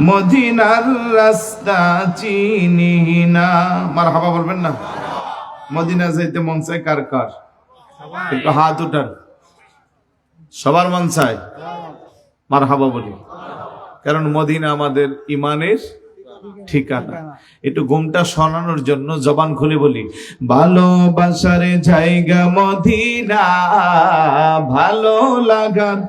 মদিনার রাস্তা চিনি না। মারহাবা বলবেন না? মদিনা যাইতে মন চায় কার কার? একটু হাত উঠান। সবার মন চায়? মারহাবা বলি, কারণ মদিনা আমাদের ইমানের ঠিকানা। একটু ঘুমটা শোনানোর জন্য জবান খুলে বলি, ভালোবাসার জায়গা মদিনা, ভালো লাগার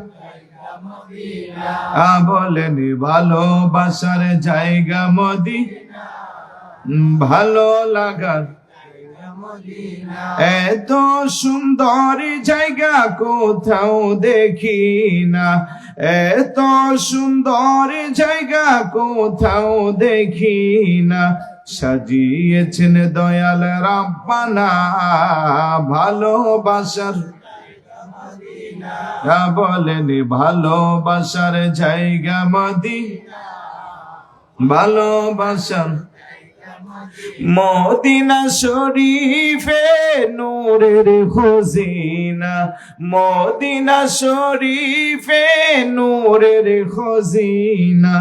বলেন, ভালোবাসার জায়গা মদিনা, ভালো লাগার। এত সুন্দর জায়গা কোথাও দেখি না, এত সুন্দর জায়গা কোথাও দেখি না, সাজিয়েছেন দয়াল রাব্বানা ভালোবাসার। বলেন, ভালোবাসার জায়গা মদিনা, ভালোবাসার। মদিনা শরীফে নূরের খজিনা, মদিনা শরীফে নূরের খজিনা,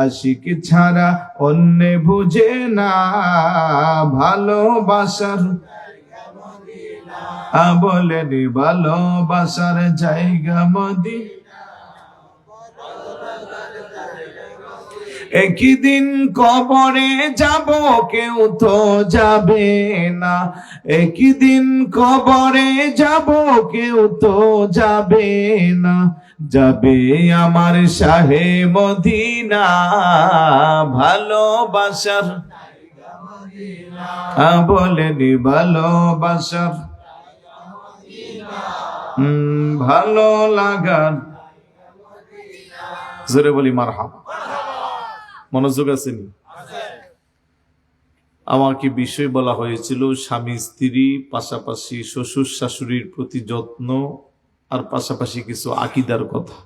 আশিক ছাড়া অন্য বুঝে না ভালোবাসার। বলেন, ভালোবাসার জায়গা মদিনা। একদিন কবরে যাব, কেউ তো যাবে না, একদিন কবরে যাব, কেউ তো যাবে না, যাবে আমার শাহে মদিনা ভালোবাসার। বলেন, ভালোবাসার ভালো লাগার। জোরে বলি মারহাবা। মনোযোগ আছেন? আমাকে বিষয় বলা হয়েছিল স্বামী স্ত্রী, পাশাপাশি শ্বশুর শাশুড়ির প্রতি যত্ন, আর পাশাপাশি কিছু আকীদার কথা।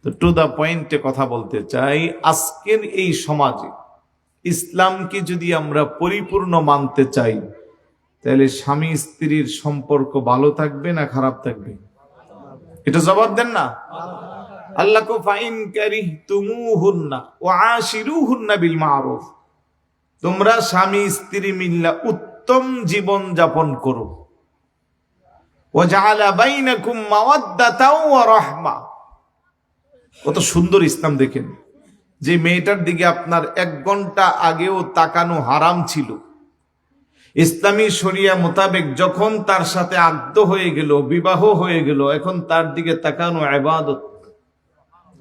তো টু দা পয়েন্টে কথা বলতে চাই। আজকের এই সমাজে ইসলামকে যদি আমরা পরিপূর্ণ মানতে চাই, তাহলে স্বামী স্ত্রীর সম্পর্ক ভালো থাকবে না খারাপ থাকবে? এটা জবাব দেন না। আল্লাহ কো ফাইন কারিহতুমুহুন্না ওয়া আশিরুহুন্না বিল মারুফ, তোমরা স্বামী স্ত্রী মিল্লা উত্তম জীবন যাপন করো। ওয়া জাআলা বাইনাকুম মাওয়াদ্দাতাও ওয়া রাহমা। কত সুন্দর ইসলাম দেখেন। যে মেয়েটার দিকে আপনার 1 ঘন্টা আগেও তাকানো হারাম ছিল, ইসলামী শরিয়া মোতাবেক যখন তার সাথে আদ্য হয়ে গেল, বিবাহ হয়ে গেল, এখন তার দিকে তাকানো ইবাদত।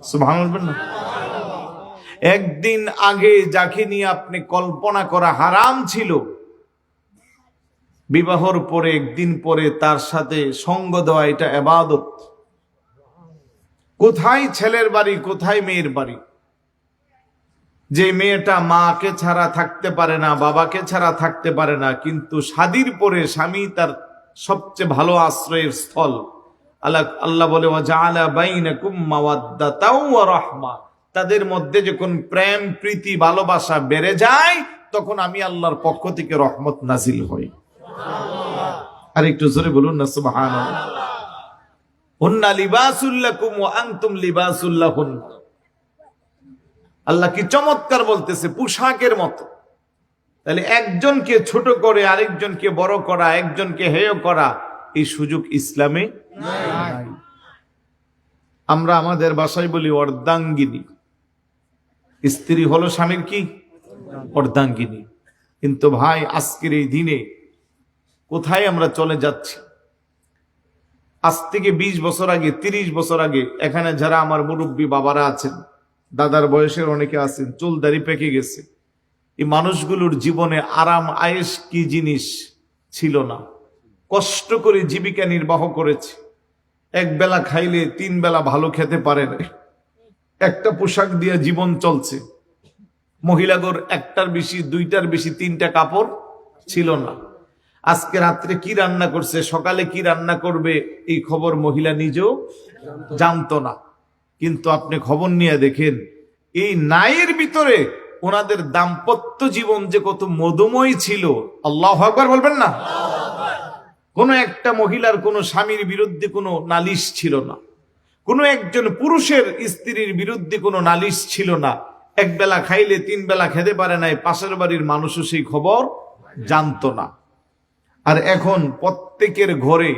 সুবহানাল্লাহ। একদিন আগে যাকে নিয়ে আপনি কল্পনা করা হারাম ছিল, বিবাহর পরে একদিন পরে তার সাথে সঙ্গ দেওয়া, এটা ইবাদত। কোথায় ছেলের বাড়ি, কোথায় মেয়ের বাড়ি? যে মেয়েটা মাকে ছাড়া থাকতে পারে না, বাবাকে ছাড়া থাকতে পারে না, কিন্তু শাদীর পরে স্বামী তার সবচেয়ে ভালো আশ্রয়ের স্থল। আল্লাহ বলে, ওয়া জাআলা বাইনাকুম মাওয়াদ্দাতাও ওয়া রাহমা। তাদের মধ্যে যখন প্রেম, প্রীতি, ভালোবাসা বেড়ে যায়, তখন আমি আল্লাহর পক্ষ থেকে রহমত নাজিল হই। আর একটু জোরে বলুন না সুবহানাল্লাহ। হুন্না লিবাসুল লাকুম ওয়া আনতুম লিবাসুল লাহুন্না। আল্লাহ কি চমৎকার বলতেছে, পোশাকের মতো। তাহলে একজনকে ছোট করে আরেকজনকে বড় করা, একজনকে হেয় করা, এই সুযোগ ইসলামে নাই। আমরা আমাদের ভাষায় বলি অর্ধাঙ্গিনী। স্ত্রী হলো স্বামীর কি? অর্ধাঙ্গিনী। কিন্তু ভাই, আজকের এই দিনে কোথায় আমরা চলে যাচ্ছি? আজ থেকে 20 বছর আগে, 30 বছর আগে, এখানে যারা আমার মুরব্বী বাবারা আছেন, দাদার বয়সের অনেকে আছেন, চুল দাড়ি পেকে গেছে, এই মানুষগুলোর জীবনে আরাম আয়েশ কি জিনিস ছিল না। কষ্ট করে জীবিকা নির্বাহ করেছে। 1 বেলা খাইলে 3 বেলা ভালো খেতে পারে না, একটা পোশাক দিয়ে জীবন চলছে। মহিলাগর 1টার বেশি, 2টার বেশি, 3টা কাপড় ছিল না। আজকে রাত্রে কি রান্না করছে, সকালে কি রান্না করবে, এই খবর মহিলা নিজেও জানতো না। কিন্তু আপনি খবর নিয়ে দেখেন, এই নায়ের ভিতরে ওনাদের দাম্পত্য জীবন যে কত মধুময় ছিল। আল্লাহু আকবার বলবেন না? কোন একটা মহিলার কোন স্বামীর বিরুদ্ধে কোনো নালিশ ছিল না, কোনো একজন পুরুষের স্ত্রীর বিরুদ্ধে কোনো নালিশ ছিল না। এক বেলা খাইলে 3 বেলা খেতে পারে নাই, পাশের বাড়ির মানুষও সেই খবর জানতো না। আর এখন প্রত্যেকের ঘরে,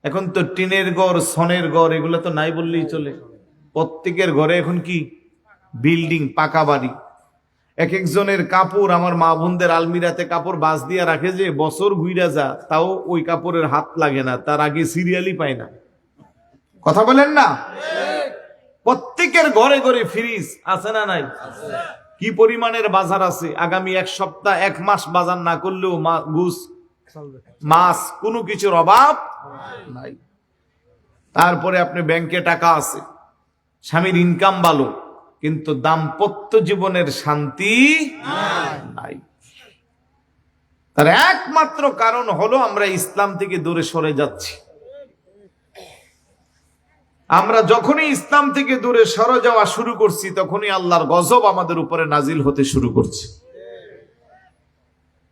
এখন তো টিনের ঘর, সনের ঘর, এগুলো তো নাই বললেই চলে। প্রত্যেকের ঘরে এখন কি বিল্ডিং, পাকা বাড়ি। এক একজনের কাপড়, আমার মা বোনদের আলমিরাতে কাপড় বাস দিয়া রাখে যে বছর ঘুইরা যা, তাও ওই কাপড়ের হাত লাগে না, তার আগে সিরিয়ালই পায় না। কথা বলেন না? প্রত্যেকের ঘরে ঘরে ফ্রিজ আছে না নাই? কি পরিমাণের বাজার আছে, আগামী 1 সপ্তাহ 1 মাস বাজার না করলেও গুস মাছ কোনো কিছুর অভাব নাই। তারপরে আপনি ব্যাংকে টাকা আছে, স্বামীর ইনকাম ভালো, কিন্তু দাম্পত্য জীবনের শান্তি নাই। তার একমাত্র কারণ হলো আমরা ইসলাম থেকে দূরে সরে যাচ্ছি। আমরা যখনই ইসলাম থেকে দূরে সরে যাওয়া শুরু করছি, তখনই আল্লাহর গজব আমাদের উপরে নাজিল হতে শুরু করছে।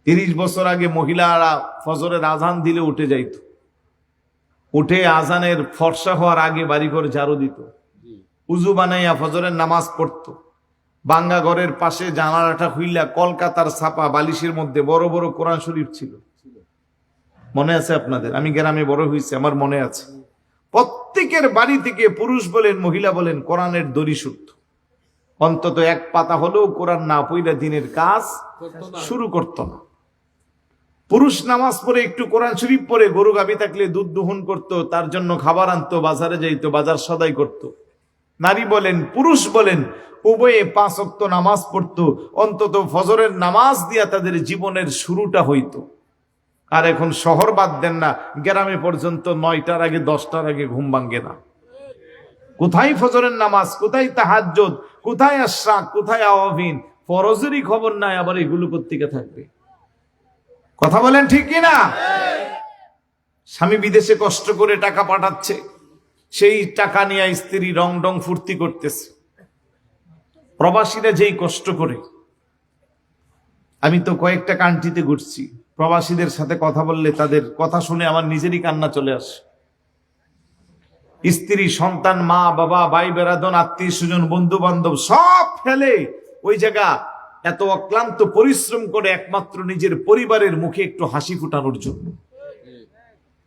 30 বছর আগে মহিলারা ফজরের আজান দিলে উঠে যাইত, উঠে আজানের ফর্সা হওয়ার আগে বাড়িঘর ঝাড়ু দিত, উজু বানাইয়া ফজরের নামাজ পড়তো। বাঙ্গা ঘরের পাশে জানালাটা খুইলা কলকাতার ছাপা বালিশের মধ্যে বড় বড় কোরআন শরীফ ছিল। মনে আছে আপনাদের? আমি গ্রামে বড় হয়েছি, আমার মনে আছে। প্রত্যেকের বাড়ি থেকে পুরুষ বলেন মহিলা বলেন কোরআনের দড়ি শুদ্ধ, অন্তত 1 পাতা হলেও কোরআন না পড়লে দিনের কাজ শুরু করতো না। পুরুষ নামাজ পড়ে একটু কোরআন শরীফ পড়ে গরু গাবি থাকলে দুধ দহন করত, তার জন্য খাবার আনতো, বাজারে যাইতো, বাজার সদাই করত। নারী বলেন পুরুষ বলেন উভয়ে 5 ওয়াক্ত নামাজ পড়তো, অন্তত ফজরের নামাজ দিয়া তাদের জীবনের শুরুটা হইতো। আর এখন শহর বাদ দেন না, গ্রামে পর্যন্ত 9টার আগে 10টার আগে ঘুম ভাঙ্গে না। কোথায় ফজরের নামাজ, কোথায় তাহাজ্জুদ, কোথায় আশরাক, কোথায় আওয়াবিন, ফরজেরই খবর নাই, আবার এগুলো কোত্থেকে থাকবে? কথা বলেন ঠিক কিনা? স্বামী বিদেশে কষ্ট করে টাকা পাঠাচ্ছে, সেই টাকা নিয়ে স্ত্রী রং ডং ফুর্তি করতেছে। প্রবাসীরা যেই কষ্ট করে, আমি তো কয়েকটা কান্ট্রিতে ঘুরছি, প্রবাসীদের সাথে কথা বললে তাদের কথা শুনে আমার নিজেরই কান্না চলে আসে। স্ত্রী, সন্তান, মা বাবা, ভাই বেরাদন, আত্মীয় স্বজন, বন্ধু বান্ধব সব ফেলে ওই জায়গা এত অক্লান্ত পরিশ্রম করে একমাত্র নিজের পরিবারের মুখে একটু হাসি ফুটানোর জন্য।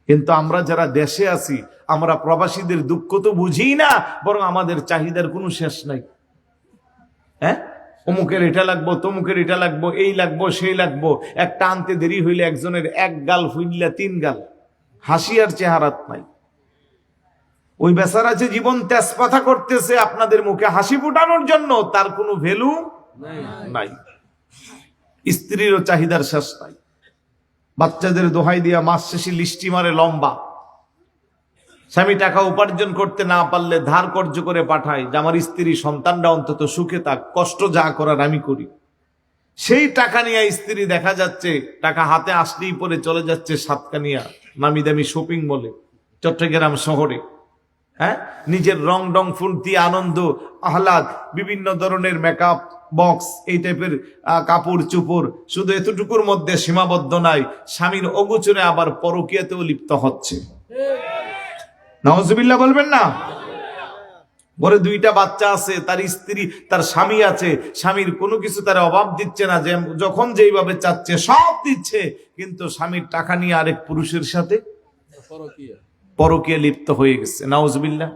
কিন্তু আমরা যারা দেশে আছি, আমরা প্রবাসীদের দুঃখ তো বুঝি না, বরং আমাদের চাহিদার কোনো শেষ নাই। হ্যাঁ, অমুকের এটা লাগবো, তমুকের এটা লাগবো, এই লাগবো, সেই লাগবো। একটা আনতে দেরি হইলে একজনের 1 গাল ফুইল্লা 3 গাল, হাসি আর চেহারাত নাই। ওই বেচারা যে জীবন তেজপাতা করতেছে আপনাদের মুখে হাসি ফুটানোর জন্য, তার কোনো ভ্যালু নাই। স্ত্রীরও চাহিদার শেষ নাই। বাচ্চাদের দোহাই দিয়া মাস শেষে লিস্টি মারে লম্বা। স্বামী টাকা উপার্জন করতে না পারলে ধার কর্য করে পাঠায় যে আমার স্ত্রী সন্তানরা অন্তত সুখে থাক, কষ্ট যা করার আমি করি। সেই টাকা নিয়ে স্ত্রী দেখা যাচ্ছে টাকা হাতে আসলেই পরে চলে যাচ্ছে সাতকানিয়া নামি দামি শপিং মলে, চট্টগ্রাম শহরে। হ্যাঁ, নিজের রং ডং ফুর্তি, আনন্দ, আহ্লাদ, বিভিন্ন ধরনের মেকআপ বক্স, এই টাইপের কাপড় চুপড়, শুধু এতটুকুর মধ্যে সীমাবদ্ধ নাই, স্বামীর অগোচরে আবার পরকীয়াতেও লিপ্ত হচ্ছে। নাউজুবিল্লাহ বলবেন না? ঘরে 2টা বাচ্চা আছে, তার স্ত্রী, তার স্বামী আছে, স্বামীর কোনো কিছু তার অভাব দিচ্ছে না, যে যখন যেইভাবে চাচ্ছে সব দিচ্ছে, কিন্তু স্বামীর টাকা নিয়ে আরেক পুরুষের সাথে পরকীয়া লিপ্ত হয়ে গেছে। নাউজুবিল্লাহ।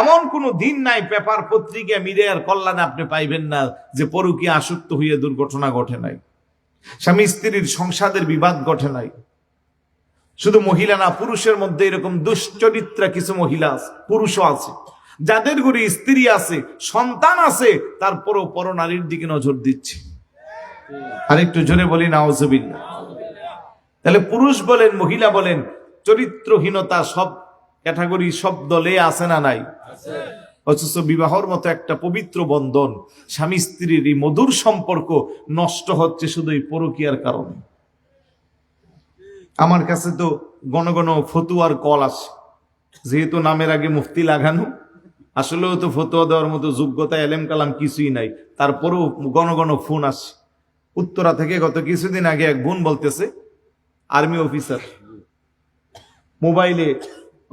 এমন কোন দিন নাই পেপার পত্রিকা মিডিয়ার কল্যাণে আপনি পাইবেন না যে পরকীয়া আসক্ত হইয়া দুর্ঘটনা ঘটে নাই, স্বামী স্ত্রীর সংসারের বিবাদ ঘটে নাই। শুধু মহিলা না, পুরুষের মধ্যে এরকম দুশ্চরিত্রা কিছু মহিলা আছে, পুরুষও আছে, যাদের ঘরে স্ত্রী আছে, সন্তান আছে, তারপরও পরনারীর দিকে নজর দিচ্ছে। আর একটু জোরে বলি নাউজুবিল্লাহ। তাহলে পুরুষ বলেন মহিলা বলেন, চরিত্রহীনতা সব ক্যাটাগরি, সব দলে আছে না নাই? অথচ বিবাহর মতো একটা পবিত্র বন্ধন, স্বামী স্ত্রীর এই মধুর সম্পর্ক নষ্ট হচ্ছে শুধু এই পরকীয়ার কারণে। আমার কাছে তো ঘন ঘন ফতুয়ার কল আসে, যেহেতু নামের আগে মুফতি লাগানো, আসলেও তো ফতুয়া দেওয়ার মতো যোগ্যতা এলেম কালাম কিছুই নাই, তারপরেও ঘন ঘন ফোন আসে। উত্তরা থেকে গত কিছুদিন আগে এক বোন বলতেছে, আর্মি অফিসার, মোবাইলে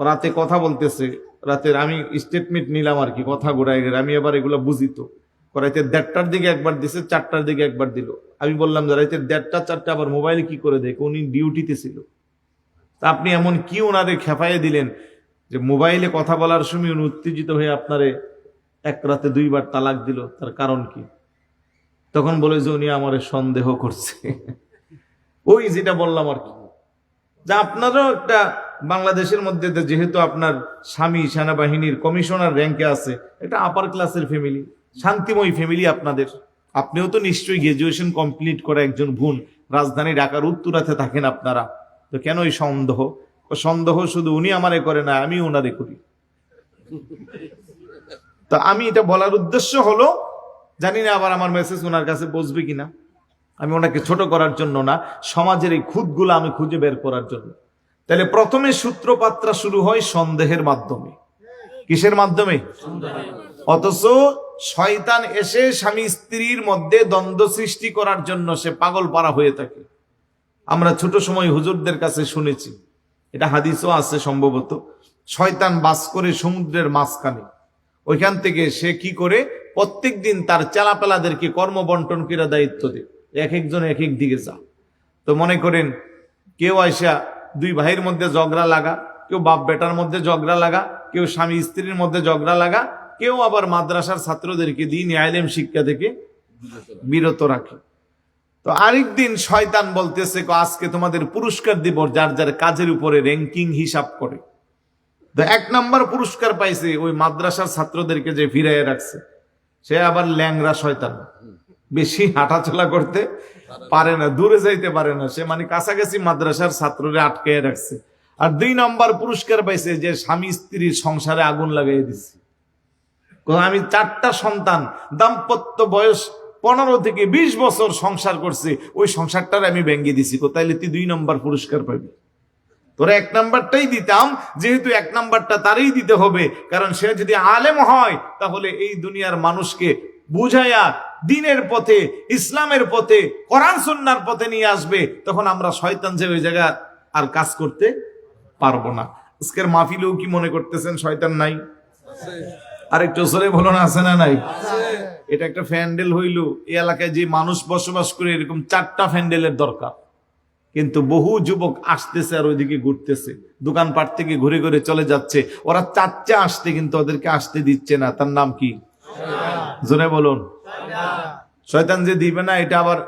রাতে কথা বলতেছে, রাতের আমি স্টেটমেন্ট নিলাম আর কি, কথা ঘোরাই গেলে আমি এবার এগুলো বুঝি তো। রাতে 1:30টার দিকে একবার দিছে, 4টার দিকে একবার দিল। আমি বললাম যে রাতে 1:30 4টা আবার মোবাইলে কি করে দেখে, উনি ডিউটিতে ছিল। তা আপনি এমন কি ওনারে খেপাইয়ে দিলেন যে মোবাইলে কথা বলার সময় উনি উত্তেজিত হয়ে আপনারে এক রাতে 2বার তালাক দিল? তার কারণ কি? তখন বলে যে উনি আমারে সন্দেহ করছে। ওই যেটা বললাম আর কি, যে আপনারও একটা বাংলাদেশের মধ্যে যেহেতু আপনার স্বামী সেনাবাহিনীর কমিশনার র্যাঙ্কে আছে, এটা আপার ক্লাসের ফ্যামিলি, শান্তিময় ফ্যামিলি আপনাদের। আপনিও তো নিশ্চয়ই গ্রাজুয়েশন কমপ্লিট করা একজন বোন, রাজধানী ঢাকার উত্তরাতে থাকেন আপনারা, তো কেন এই সন্দেহ? সন্দেহ শুধু উনি আমারে করে না, আমি ওনারে করি। তো আমি এটা বলার উদ্দেশ্য হলো, জানি না আবার আমার মেসেজ ওনার কাছে পৌঁছবে কিনা। আমি ওনাকে ছোট করার জন্য না, সমাজের এই খুঁতগুলো আমি খুঁজে বের করার জন্য। তাহলে প্রথমে সূত্রপাতটা শুরু হয় সন্দেহের মাধ্যমে। কিসের মাধ্যমে? অথচ শয়তান এসে স্বামী স্ত্রীর মধ্যে দ্বন্দ্ব সৃষ্টি করার জন্য সে পাগল পারা হয়ে থাকে। আমরা ছোট সময় হুজুরদের কাছে শুনেছি, এটা হাদিসও আছে সম্ভবত, শয়তান বাস করে সমুদ্রের মাঝখানে। ওইখান থেকে সে কি করে, প্রত্যেক দিন তার চেলাপেলাদেরকে কর্ম বন্টন করে দায়িত্ব দেয়, এক একজন এক এক দিকে যা। তো মনে করেন কেউ আইসা 2 ভাইয়ের মধ্যে ঝগড়া লাগা, কেউ বাপ বেটার মধ্যে ঝগড়া লাগা, কেউ স্বামী স্ত্রীর মধ্যে ঝগড়া লাগা, কেউ আবার মাদ্রাসার ছাত্রদেরকে দিন আইলেম শিক্ষা থেকে বিরত রাখে। তো আরেক দিন শয়তান বলতেছে আজকে তোমাদের পুরস্কার দিব যার যার কাজের উপরে র্যাঙ্কিং হিসাব করে। তো 1 নাম্বার পুরস্কার পাইছে ওই মাদ্রাসার ছাত্রদেরকে যে ফিরাইয়া রাখছে, সে আবার ল্যাংরা শয়তান, বেশি হাঁটাচলা করতে পারে না, দূরে যাইতে পারে না, সে মানে কাছাকাছি মাদ্রাসার ছাত্ররে আটকাইয়া রাখছে। আর 2 নাম্বার পুরস্কার পাইছে যে স্বামী স্ত্রীর সংসারে আগুন লাগাই দিছে। আমি 4টা সন্তান, দাম্পত্য বয়স 15 থেকে 20 বছর সংসার করছে, ওই সংসারটার আমি ভেঙে দিছি। তাইলে তুই 2 নাম্বার পুরস্কার পাবি। তোরা 1 নাম্বারটাই দিতাম, যেহেতু 1 নাম্বারটা তারই দিতে হবে, কারণ সে যদি আলেম হয় তাহলে এই দুনিয়ার মানুষকে বুঝাইয়া দ্বীনের পথে, ইসলামের পথে, কোরআন সুন্নাহর পথে নিয়ে আসবে। তখন আমরা শয়তান যে ওই জায়গা আর কাজ করতে পারবো না। আজকের মাহফিলেও কি মনে করতেছেন শয়তান নাই? আরেকটু জোরে বলো না, আছে না নাই? এটা একটা প্যান্ডেল হইল, এই এলাকায় যে মানুষ বসবাস করে এরকম 4টা প্যান্ডেলের দরকার। কিন্তু বহু যুবক আসতেছে আর ওইদিকে ঘুরতেছে, দোকানপাট থেকে ঘুরে ঘুরে চলে যাচ্ছে। ওরা চাচ্ছে আসতে, কিন্তু ওদেরকে আসতে দিচ্ছে না। তার নাম কি? জোরে বলুন। শয়তান যে দিবে না এটা আবার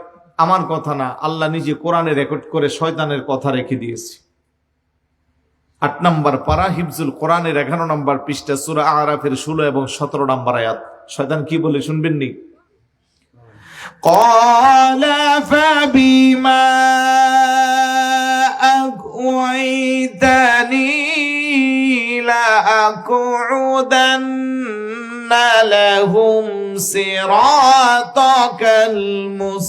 আমার কথা না, আল্লাহ নিজে কোরআনে রেকর্ড করে শয়তানের কথা রেখে দিয়েছে। 8 নম্বর পারা, হিফজুল কোরআনের 11 নম্বর পৃষ্ঠা, সূরা আরাফের 16 এবং 17 নম্বর আয়াত। শয়তান কি বলে শুনবেন নি? قال فبما أغويتني لأقعدن لهم صراطك المستقيم।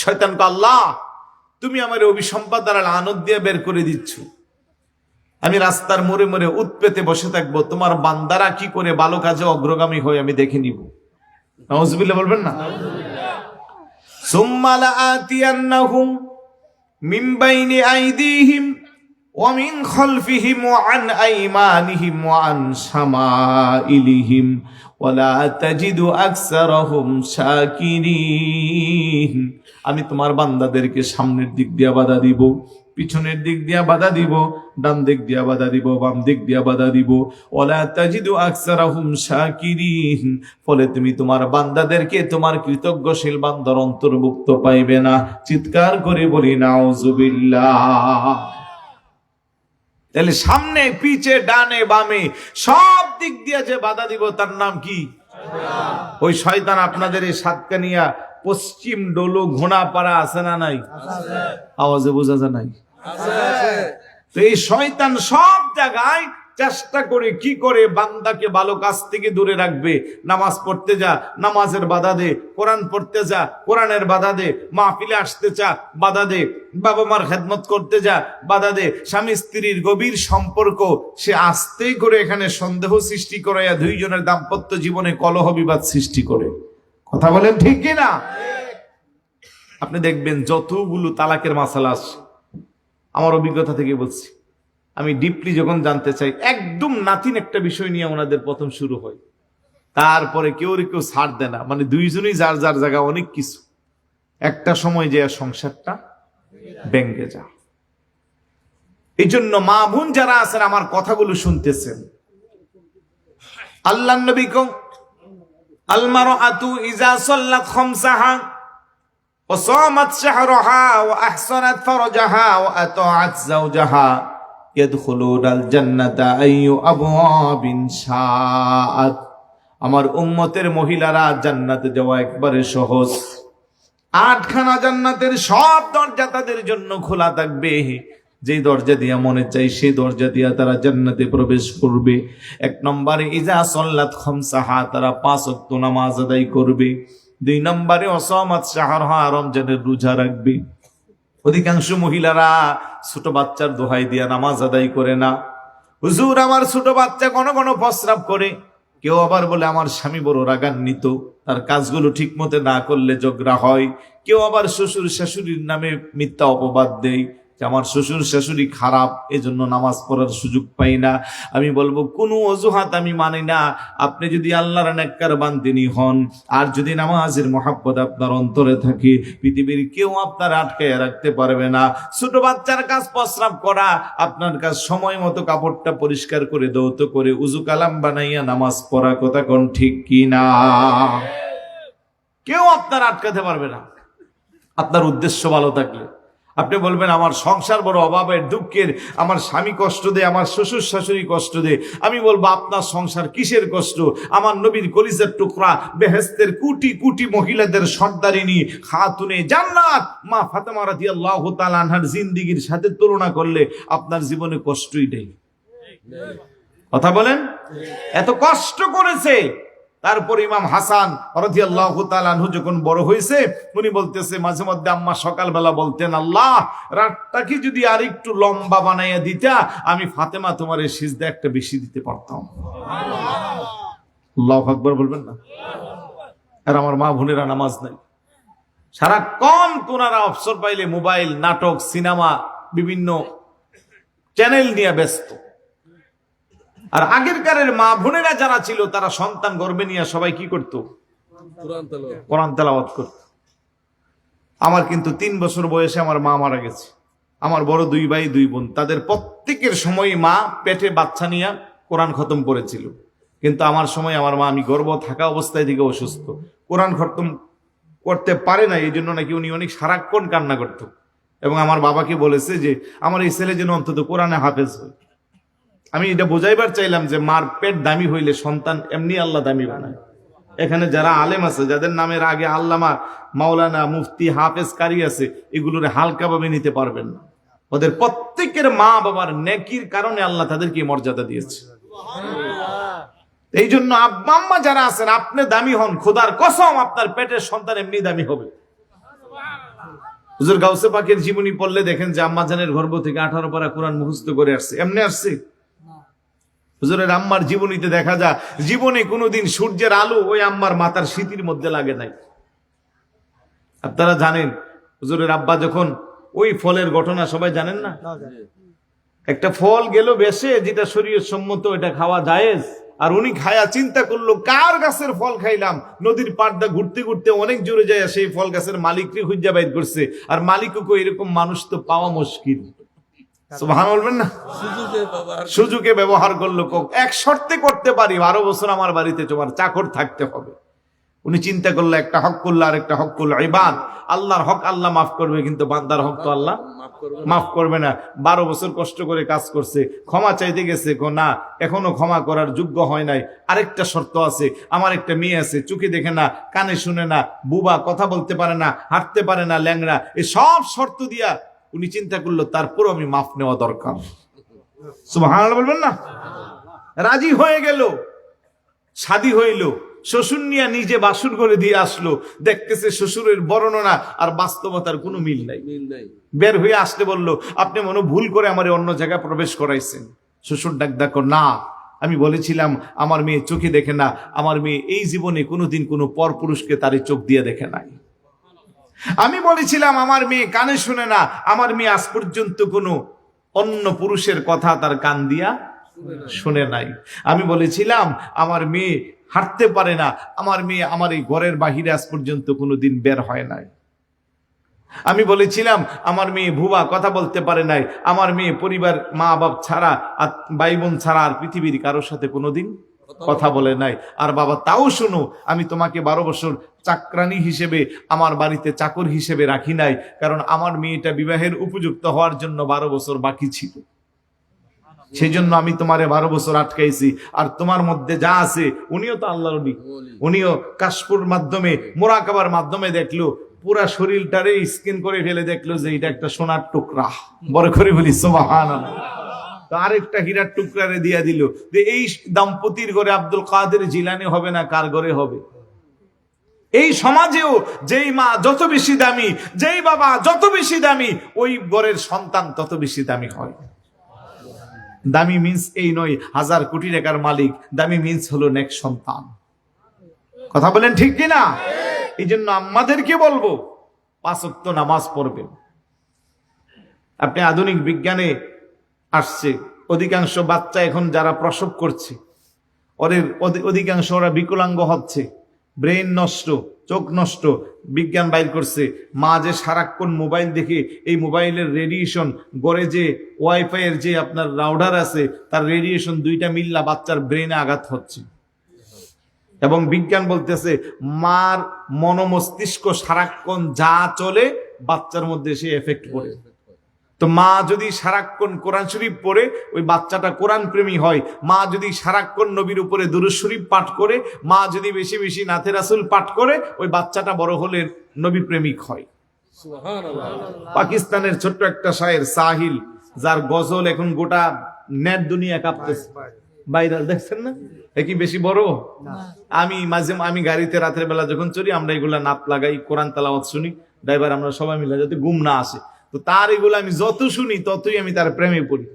শয়তান কে আল্লাহ তুমি আমার অভিসম্পাদ দ্বারা লানত দিয়ে বের করে দিচ্ছ, আমি রাস্তার মোড়ে মোড়ে উৎপেতে বসে থাকবো, তোমার বান্দারা কি করে ভালো কাজে অগ্রগামী হয়ে আমি দেখে নিব। নাউজুবিল্লাহ বলবেন না? সুম্মা লাআতিয়ান্নাহুম মিন বাইনি আইদিহিম ওয়া মিন খালফিহিম ওয়া আন আইমানিহিম ওয়া আন শামাইলিহিম ওয়া লা তাজিদু আকসারাহুম শাকিরিন। আমি তোমার বান্দাদেরকে সামনের দিক দিয়ে বাধা দিব, পিছনের দিক দিয়া বাধা দিব, ডান দিক দিয়া বাধা দিব, বাম দিক দিয়া বাধা দিব। ওয়ালা তাজিদু আকসারাহুম শাকিরিন, ফলে তুমি তোমার বান্দাদেরকে তোমার কৃতজ্ঞশীল বান্দার অন্তর্ভুক্ত পাইবে না। চিৎকার করে বলি নাউজুবিল্লাহ। তাহলে সামনে পিছে ডানে বামে সব দিক দিয়া যে বাধা দিব তার নাম কি? ওই শয়তান আপনাদের এই সাতকানিয়া পশ্চিম ডোলো ঘোড়াপাড়া আছে না নাই? আওয়াজে বোঝা যায় নাই? তো এই শয়তান সব জায়গায় চেষ্টা করে কি করে বান্দাকে ভালো কাজ থেকে দূরে রাখবে। নামাজ পড়তে যা, নামাজের বাধা দে, কোরআন পড়তে যা, কোরআনের বাধা দে, মাহফিলে আসতে চা, বাধা দে, বাবা মার খেদমত করতে যা, বাধা দে। স্বামী স্ত্রীর গভীর সম্পর্ক সে আস্তেই করে এখানে সন্দেহ সৃষ্টি করাইয়া 2 জনের দাম্পত্য জীবনে কলহ বিবাদ সৃষ্টি করে। কথা বলেন ঠিক কিনা? আপনি দেখবেন যতগুলো তালাকের মাসালা আছে, আমার অভিজ্ঞতা থেকে বলছি, আমি ডিপলি যখন জানতে চাই, একদম নাতিন একটা বিষয় নিয়ে ওনাদের প্রথম শুরু হয়, তারপরে কেউ ছাড় দেয় না, মানে দুইজনই যার যার জায়গা অনেক কিছু, একটা সময় যে সংসারটা ভেঙে যা। এই জন্য মা বোন যারা আছেন আমার কথাগুলো শুনতেছেন, আল্লাহ নবী কও আল মারআতু ইজা সাল্লাত খামসাহা ওয়া সামাত শাহরাহা ওয়া আহসানাত ফারজাহা ওয়া আতাআত যাওজাহা ইয়াদখুলুনাল জান্নাতা আইয়ু আবওয়াবিন শাআত। আমার উম্মতের মহিলারা জান্নাতে যাওয়া একবারে সহজ। 8খানা জান্নাতের সব দরজা তাদের জন্য খোলা থাকবে, যে দরজা দিয়া মনে চাই সেই দরজা দিয়া তারা জান্নাতে প্রবেশ করবে। 1 নম্বরে ইজা সাল্লাত খামসাহা, তারা 5 ওয়াক্ত নামাজ আদায় করবে। 2 নম্বরে ওয়াসামাত শাহরহা, রমজানের রোজা রাখবে। অধিকাংশ মহিলারা ছোট বাচ্চার দোহাই দিয়া নামাজ আদায় করে না। হুজুর আমার ছোট বাচ্চা কোন কোন প্রস্রাব করে, কেউ আবার বলে আমার স্বামী বড় রাগান্বিত, তার কাজগুলো ঠিক মতো না করলে ঝগড়া হয়। কেউ আবার শ্বশুর শাশুড়ির নামে মিথ্যা অপবাদ দেয় যে আমার শ্বশুর শাশুড়ি খারাপ, এজন্য নামাজ পড়ার সুযোগ পাই না। আমি বলবো কোনো অজুহাত আমি মানি না। আপনি যদি আল্লাহর নেককার বান্দিনী হন, আর যদি নামাজের মহাব্বত আপনার অন্তরে থাকে, পৃথিবীর কেউ আপনার আটকায় রাখতে পারবে না। ছোট বাচ্চার কাজ প্রস্রাব করা, আপনার কাজ সময় মতো কাপড়টা পরিষ্কার করে দৌত করে উজু কালাম বানাইয়া নামাজ পড়া। কথা কোন ঠিক কি না? কেউ আপনার আটকাতে পারবে না আপনার উদ্দেশ্য ভালো থাকলে। আপনি বলবেন আমার সংসার বড় অভাবের দুঃখের, আমার স্বামী কষ্ট দেয়, আমার শ্বশুর শাশুড়ি কষ্ট দেয়। আমি বলবো আপনার সংসার কিসের কষ্ট? আমার নবীর কলিজার টুকরা বেহেশতের কোটি কোটি মহিলাদের সর্দারিনী খাতুনে জান্নাত মা ফাতেমা রাদিয়াল্লাহু তাআলা আনহার জিন্দেগীর সাথে তুলনা করলে আপনার জীবনে কষ্টই নেই। কথা বলেন, এত কষ্ট করেছে। তারপর ইমাম হাসান রাদিয়াল্লাহু তাআলা আনহু যখন বড় হয়েছে, উনি বলতেছে মাঝে মধ্যে আম্মা সকালবেলা বলতেন, আল্লাহ রাতটাকে যদি আর একটু লম্বা বানাইয়া দিতা, আমি ফাতেমা তোমার এই সিজদা একটা বেশি দিতে পারতাম। আল্লাহু আকবার বলবেন না? আর আমার মা বোনেরা নামাজ নাই, সারাক্ষণ তোনারা অবসর পাইলে মোবাইল, নাটক, সিনেমা, বিভিন্ন চ্যানেল নিয়ে ব্যস্ত। আর আগেরকারের মা বোনেরা যারা ছিল, তারা সন্তান গর্ভে নিয়ে সবাই কি করতো? কোরআন তেলাওয়াত করত। আমার কিন্তু 3 বছর বয়সে আমার মা মারা গেছে। আমার বড় 2 ভাই 2 বোন, তাদের প্রত্যেকের সময় মা পেটে বাচ্চা নিয়ে কোরআন খতম করেছিল। কিন্তু আমার সময় আমার মা, আমি গর্ভ থাকা অবস্থায় থেকে অসুস্থ, কোরআন খতম করতে পারে না। এই জন্য নাকি উনি অনেক সারাক্ষণ কান্না করত, এবং আমার বাবাকে বলেছে যে আমার এই ছেলে যেন অন্তত কোরআনে হাফেজ হয়। আমি এটা বোঝাইবার চাইলাম যে মার পেট দামি হইলে সন্তান এমনি আল্লাহ দামি বানায়। এখানে যারা আলেম আছে, যাদের নামের আগে আল্লামা, মাওলানা, মুফতি, হাফেজ, কারি আছে, এগুলোর হালকাভাবে নিতে পারবেন না। ওদের প্রত্যেকের মা বাবার নেকির কারণে আল্লাহ তাদেরকে মর্যাদা দিয়েছে। এই জন্য আব্বা আম্মা যারা আছেন, আপনি দামি হন, খোদার কসম আপনার পেটের সন্তান এমনি দামি হবে। হুজুর গাউসে পাকের জীবনী পড়লে দেখেন যে আম্মা জানের গর্ভ থেকে 18 পারা কোরআন মুখস্থ করে আসছে। এমনি আসছে? হুজুরের আম্মার জীবনীতে দেখা যায় জীবনে কোনোদিন সূর্যের আলো ওই আম্মার মাথার শীতির মধ্যে লাগে নাই। আপনারা জানেন হুজুরের আব্বা যখন, ওই ফলের ঘটনা সবাই জানেন না? একটা ফল গেল বেশে, যেটা শরীয়ত সম্মত, এটা খাওয়া জায়েজ। আর উনি খায়া চিন্তা করলো, কার গাছের ফল খাইলাম? নদীর পাড়দা ঘুরতে ঘুরতে অনেক জোরে যায়, সেই ফল গাছের মালিককে খুঁজা বাইর করছে। আর মালিককে এরকম মানুষ তো পাওয়া মুশকিল। সুবহানাল্লাহ বলবেন না? সুযোগে ব্যবহার করলো। এক শর্তে করতে পারি, 12 বছর আমার বাড়িতে তোমার চাকর থাকতে হবে। উনি চিন্তা করলো, একটা হক করলো আর একটা হক করলো ইবাদ। আল্লাহর হক আল্লাহ মাফ করবে, কিন্তু বান্দার হক তো আল্লাহ মাফ করবে না। 12 বছর কষ্ট করে কাজ করছে, ক্ষমা চাইতে গেছে, না এখনো ক্ষমা করার যোগ্য হয় নাই। আরেকটা শর্ত আছে, আমার একটা মেয়ে আছে, চোখে দেখে না, কানে শুনে না, বুবা, কথা বলতে পারে না, হাঁটতে পারে না, ল্যাংড়া। এই সব শর্ত দিয়া উনি চিন্তা করলো তারপর আমি মাফ নেওয়া দরকার। সুবহানাল্লাহ বলবেন না? রাজি হয়ে গেল, শাদী হইল। শ্বশুর নিয়ে নিজে বাসুর করে দিয়ে আসলো, দেখতেছে শ্বশুরের বর্ণনা আর বাস্তবতার কোনো মিল নাই। বের হয়ে আসতে বলল, আপনি মনে ভুল করে আমার অন্য জায়গায় প্রবেশ করাইছেন। শ্বশুর ডাক দেখো, না আমি বলেছিলাম আমার মেয়ে চোখে দেখে না, আমার মেয়ে এই জীবনে কোনোদিন কোনো পরপুরুষকে তার চোখ দিয়ে দেখে নাই। আমি বলেছিলাম আমার মেয়ে কানে শুনে না, আমার মেয়ে আজ পর্যন্ত কোনো অন্য পুরুষের কথা তার কান দিয়া শুনে নাই। আমি বলেছিলাম আমার মেয়ে হাঁটতে পারে না, আমার মেয়ে আমার এই ঘরের বাহিরে আজ পর্যন্ত কোনোদিন বের হয় নাই। আমি বলেছিলাম আমার মেয়ে ভুয়া কথা বলতে পারে নাই, আমার মেয়ে পরিবার মা বাপ ছাড়া আর ভাই বোন ছাড়া আর পৃথিবীর কারোর সাথে কোনোদিন কথা বলে নাই। আর বাবা তাও শুনো, আমি তোমাকে 12 বছর চাকরানি হিসেবে আমার বাড়িতে চাকর হিসেবে রাখি নাই, কারণ আমার মেয়েটা বিবাহের উপযুক্ত হওয়ার জন্য 12 বছর বাকি ছিল। সেই জন্য আমি তোমারে 12 বছর আটকাইছি। আর তোমার মধ্যে যা আছে, উনিও তো আল্লাহর নবী, উনিও কাশফুর মাধ্যমে মুরাকাবার মাধ্যমে দেখলো, পুরা শরীরটারে স্ক্যান করে ফেলে দেখলো যে এটা একটা সোনার টুকরা। বড় করে বলি সুবহানাল্লাহ। তো আরেকটা হীরার টুকরারে দিয়া দিল যে এই দম্পতির ঘরে আব্দুল কাদের জিলানী হবে না, কার ঘরে হবে? এই সমাজেও যেই মা যত বেশি দামি, যেই বাবা যত বেশি দামি, ওই ঘরের সন্তান তত বেশি দামি হয়। দামি মিন্স এই নয় 1000 কোটি টাকার মালিক, দামি মিন্স হলো নেক সন্তান। কথা বলেন ঠিক কিনা? এই জন্য আমাদেরকে বলবো 5 ওয়াক্ত নামাজ পড়বেন। আপনি আধুনিক বিজ্ঞানে আসছে, অধিকাংশ বাচ্চা এখন যারা প্রসব করছে ওদের অধিকাংশ ওরা বিকলাঙ্গ হচ্ছে, ব্রেন নষ্ট, চোখ নষ্ট। বিজ্ঞান বাইর করছে মা যে সারাক্ষণ মোবাইল দেখে, এই মোবাইলের রেডিয়েশন, গড়ে যে ওয়াইফাই এর যে আপনার রাউডার আছে তার রেডিয়েশন 2টা মিল্লা বাচ্চার ব্রেনে আঘাত হচ্ছে। এবং বিজ্ঞান বলতেছে মার মনোমস্তিষ্ক সারাক্ষণ যা চলে বাচ্চার মধ্যে সে এফেক্ট পড়ে। তো মা যদি সারাক্ষণ কোরআন শরীফ পড়ে ওই বাচ্চাটা কোরআন প্রেমী হয়। মা যদি সারাক্ষণ নবীর উপরে দুরূদ শরীফ পাঠ করে, মা যদি বেশি বেশি নাতে রাসূল পাঠ করে, ওই বাচ্চাটা বড় হলে নবী প্রেমিক হয়। পাকিস্তানের ছোট্ট একটা শায়ের সাহিল, যার গজল এখন গোটা নেট দুনিয়া কাঁপতেছে, ভাইরাল, দেখছেন না? কি বেশি বড়? আমি গাড়িতে রাতের বেলা যখন চলি আমরা এগুলা নাত লাগাই, কোরআন তেলাওয়াত শুনি, ড্রাইভার আমরা সবাই মিলে, যাতে ঘুম না আসে। তো তার এগুলো আমি যত শুনি ততই আমি তার প্রেমে পড়ি।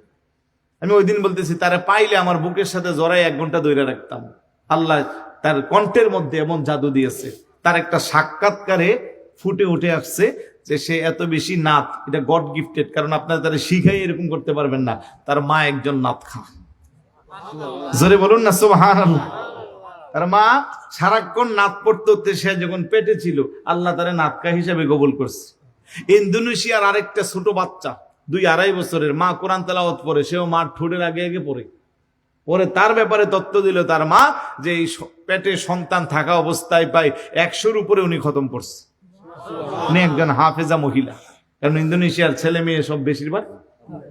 আমি ওই দিন বলতেছি তারা পাইলে আমার বুকের সাথে জড়াই 1 ঘন্টা ধরে রাখতাম। আল্লাহ তার কণ্ঠের মধ্যে এমন জাদু দিয়েছে। তার একটা সাক্ষাৎকারে ফুটে উঠে আসছে যে সে এত বেশি নাত, এটা গড গিফটেড। কারণ আপনারা তারা শিখাই এরকম করতে পারবেন না। তার মা একজন নাত খা, জোরে বলুন না সুবহানাল্লাহ। তার মা সারাক্ষণ নাত পড়তে হতে, সে যখন পেটে ছিল আল্লাহ তারে নাতকা হিসেবে কবুল করছে। ইন্দোনেশিয়ার আরেকটা ছোট বাচ্চা 2-2.5 বছরের, মা কোরআন তেলাওয়াত পড়ে, সেও মার ঠোঁটের আগে আগে পড়ে তার ব্যাপারে তথ্য দিল তার মা যে এই পেটে সন্তান থাকা অবস্থায় প্রায় 100-র উপরে উনি খতম করছে। উনি একজন হাফেজা মহিলা, কারণ ইন্দোনেশিয়ার ছেলে মেয়ে সব বেশিরভাগ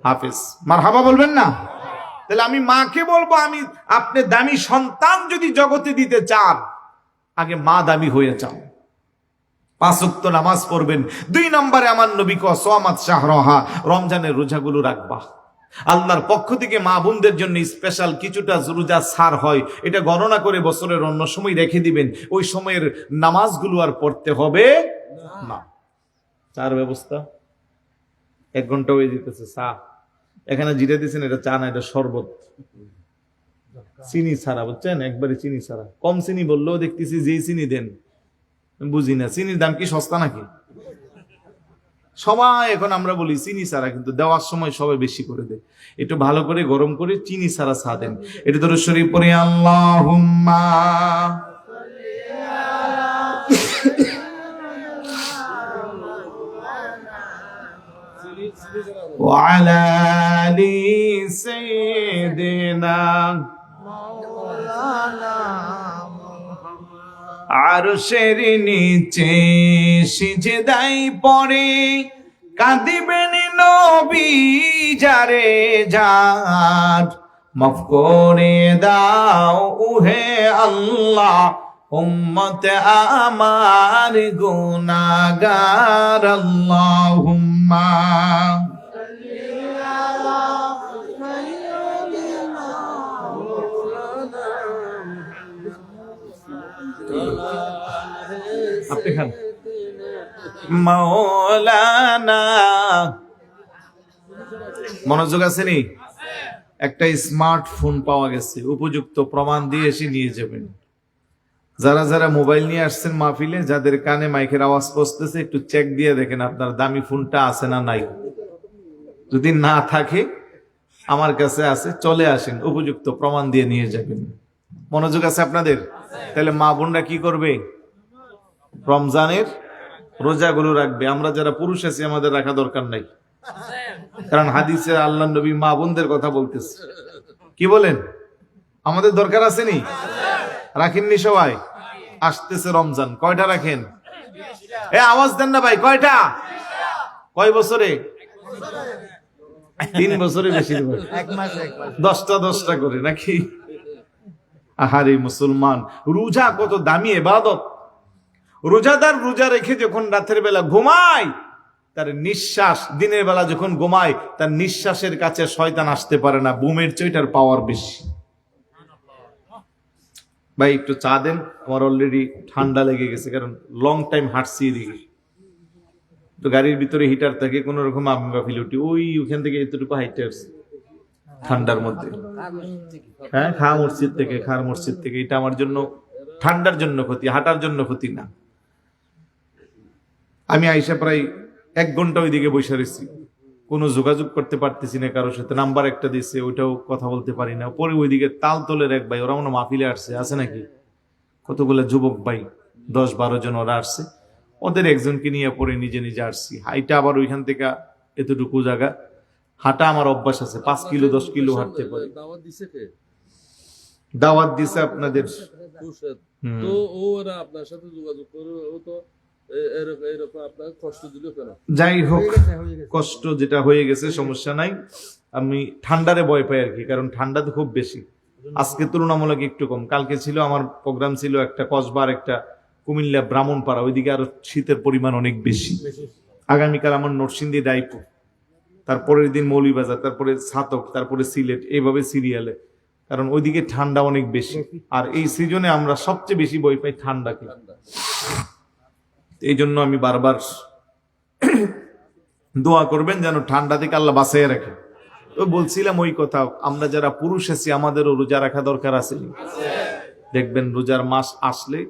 হাফেজ। মারহাবা বলবেন না? তাহলে আমি মাকে বলবো, আপনি দামি সন্তান যদি জগতে দিতে চান, আগে মা দামি হয়ে যাও। 5 ওয়াক্ত নামাজ পড়বেন। 2 নম্বরে আমার নবী কয় সাওমাত শাহরাহা, রমজানের রোজাগুলো রাখবা। আল্লাহর পক্ষ থেকে মা বোনদের জন্য স্পেশাল কিছুটা রোজা ছাড় হয়, এটা গণনা করে বছরের অন্য সময় রেখে দিবেন। ওই সময়ের নামাজগুলো আর পড়তে হবে না। চার ব্যবস্থা 1 ঘন্টা হয়ে যেতেছে। চা এখানে জিরে দিচ্ছেন, এটা চা না, এটা শরবত, চিনি ছাড়া, বুঝছেন? একবারে চিনি ছাড়া। কম চিনি বললেও দেখতেছি যেই চিনি দেন, বুঝি না চিনির দাম কি সস্তা নাকি? সবাই এখন আমরা বলি চিনি ছাড়া, কিন্তু দেওয়ার সময় সবাই বেশি করে দেয়। একটু ভালো করে গরম করে চিনি ছাড়া চা দেন। এটা দরুদ শরীফ পড়ে আল্লাহুম্মা ওয়া আলা আলি সাইয়্যিদিনা আরশের নিচে সিজদায় পড়ে কাঁদিবেন নবী যারে যার, মাফ করে দাও উহে আল্লাহ উম্মত আমার গুনাহগার। আল্লাহুম্মা আপনি খান মাওলানা। মনোযোগ আছে নি? একটা স্মার্টফোন পাওয়া গেছে, উপযুক্ত প্রমাণ দিয়ে এসে নিয়ে যাবেন। যারা যারা মোবাইল নিয়ে আসছেন মাহফিলে, যাদের কানে মাইকের আওয়াজ পৌঁছতেছে, একটু চেক দিয়ে দেখেন আপনার দামি ফোনটা আছে না নাই। যদি না থাকে, আমার কাছে আছে, চলে আসেন, উপযুক্ত প্রমাণ দিয়ে নিয়ে যাবেন। মনোযোগ আছে আপনাদের? তাহলে মা বোনরা কি করবে? রমজানের রোজাগুলো রাখবে। আমরা যারা পুরুষ আছি আমাদের রাখা দরকার নাই, কারণ হাদিসে আল্লাহ নবী মা বোনদের কথা বলতেছে। কি বলেন? আমাদের দরকার আছে নি? রাখেননি সবাই? আসতেছে রমজান, কয়টা রাখেন? আওয়াজ দেন না ভাই, কয়টা? কয় বছরে? 3 বছরে বেশি, 10টা করে নাকি? আহারে মুসলমান, রোজা কত দামি ইবাদত। রোজাদার রোজা রেখে যখন রাতের বেলা ঘুমায়, তার নিঃশ্বাস, দিনের বেলা যখন ঘুমায় তার নিঃশ্বাসের কাছে শয়তান আসতে পারে না। বুমের চেয়ে পাওয়ার বেশি। ভাই একটু চা দেন, আমার অলরেডি ঠান্ডা লেগে গেছে, কারণ লং টাইম হাঁটছি এদিকে। তো গাড়ির ভিতরে হিটার থাকে, কোন রকম আমি ফিল উঠি, ওখান থেকে এতটুকু হাইটে আসছে ঠান্ডার মধ্যে। হ্যাঁ, খার মসজিদ থেকে। এটা আমার জন্য ঠান্ডার জন্য ক্ষতি, হাঁটার জন্য ক্ষতি না। আমি আইসা প্রায় 1 ঘন্টা ওইদিকে বসে রয়েছি, কোনো যোগাযোগ করতে পারতেছি না কারোর সাথে। নাম্বার একটা দিচ্ছে, ওইটাও কথা বলতে পারি না। পরে ওইদিকে তালতলের এক ভাই, ওরা মনে মাহফিলে আসছে, আছে নাকি কতগুলো যুবক ভাই, 10-12 জন ওরা আসছে। ওদের একজনকে নিয়ে পরে নিজে নিজে আসছি। হাইটা আবার ওইখান থেকে এতটুকু জায়গা হাঁটা আমার অভ্যাস আছে, 5 কিলো 10 কিলো হাঁটতে পারি। দাওয়াত দিছে আপনাদের, তো ওরা আপনার সাথে যোগাযোগ করে, ও তো যাই হোক, কষ্ট যেটা হয়ে গেছে সমস্যা নাই। আমি ঠান্ডারে ভয় পাই আর কি, কারণ ঠান্ডা তো খুব বেশি। আজকে তুলনামূলক একটু কম। কালকে ছিল আমার প্রোগ্রাম ছিল একটা কসবার, একটা কুমিল্লা ব্রাহ্মণপাড়া, ওইদিকে আরো শীতের পরিমাণ অনেক বেশি। আগামীকাল আমার নরসিংদী রায়পুর, তারপরের দিন মৌলভীবাজার, তারপরে ছাতক, তারপরে সিলেট, এইভাবে সিরিয়ালে। কারণ ওইদিকে ঠান্ডা অনেক বেশি, আর এই সিজনে আমরা সবচেয়ে বেশি ভয় পাই ঠান্ডাকে। এই জন্য আমি বারবার দোয়া করবেন যেন ঠান্ডা থেকে আল্লাহ বাঁচিয়ে রাখে। তো বলছিলাম ওই কথা, আমরা যারা পুরুষ আছি আমাদেরও রোজা রাখা দরকার আছে। দেখবেন রোজার মাস আসলে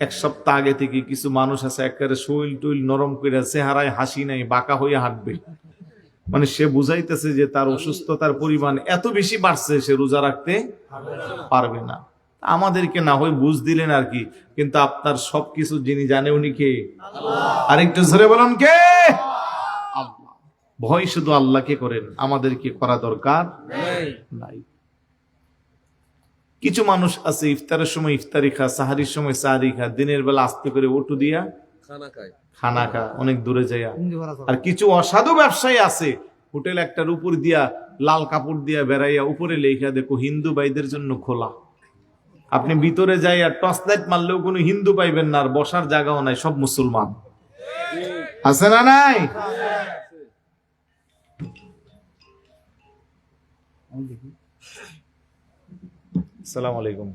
1 সপ্তাহ আগে থেকে কিছু মানুষ আছে একেবারে শরীর টুইল নরম করে, চেহারায় হাসি নাই, বাঁকা হয়ে হাঁটবে। মানে সে বুঝাইতেছে যে তার অসুস্থতার পরিমাণ এত বেশি বাড়ছে, সে রোজা রাখতে পারবে না। আমাদেরকে না হয় বুঝ দিলেন আর কি, কিন্তু আপনার সবকিছু যিনি জানে উনি কে? আরেকটু জোরে বলুন, কে? আল্লাহ। ভয় শুধু আল্লাহকে করেন, আমাদেরকে করা দরকার নাই। কিছু মানুষ আছে ইফতারের সময় ইফতারি খা, সাহারির সময় সাহারি খা, দিনের বেলা আস্তে করে ওটু দিয়া খানা খা, অনেক দূরে যায়। আর কিছু অসাধু ব্যবসায়ী আছে, হোটেল একটার উপর দিয়া লাল কাপড় দিয়া বেড়াইয়া উপরে লেখা দেখো হিন্দু ভাইদের জন্য খোলা। আপনি ভিতরে যাই আর টর্চ লাইট মারলেও কোনো হিন্দু পাইবেন না, আর বসার জায়গাও নাই, সব মুসলমান। আছে না নাই? আসসালামু আলাইকুম।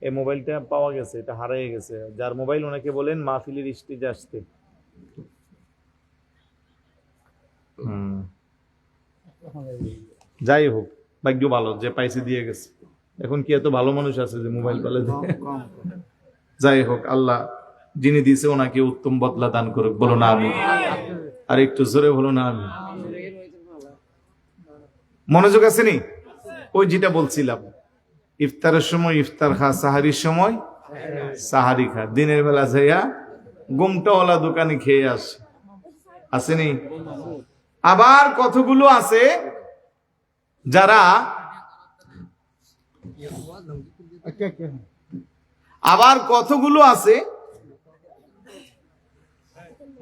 এই মোবাইলটা পাওয়া গেছে, এটা হারিয়ে গেছে। যার মোবাইল ওনাকে বলেন মাহফিলের স্টেজে আসতে। যাই হোক, ভাগ্য ভালো যে পাইছে, দিয়ে গেছে। এখন কি এত ভালো মানুষ আছে যে মোবাইল পালে? যাই হোক, আল্লাহ যিনি দিয়েছে ওনাকে উত্তম বদলা দান করুক। বলো না আমি? আর একটু জোরে বলো না আমি? মনোযোগ আছে নি? ওই যেটা বলছিলাম, ইফতারের সময় ইফতার খা, সাহারির সময় সাহারি খা, দিনের বেলা যাইয়া গুমটাওয়ালা দোকানে খেয়ে আসেনি? আবার কতগুলো আছে যারা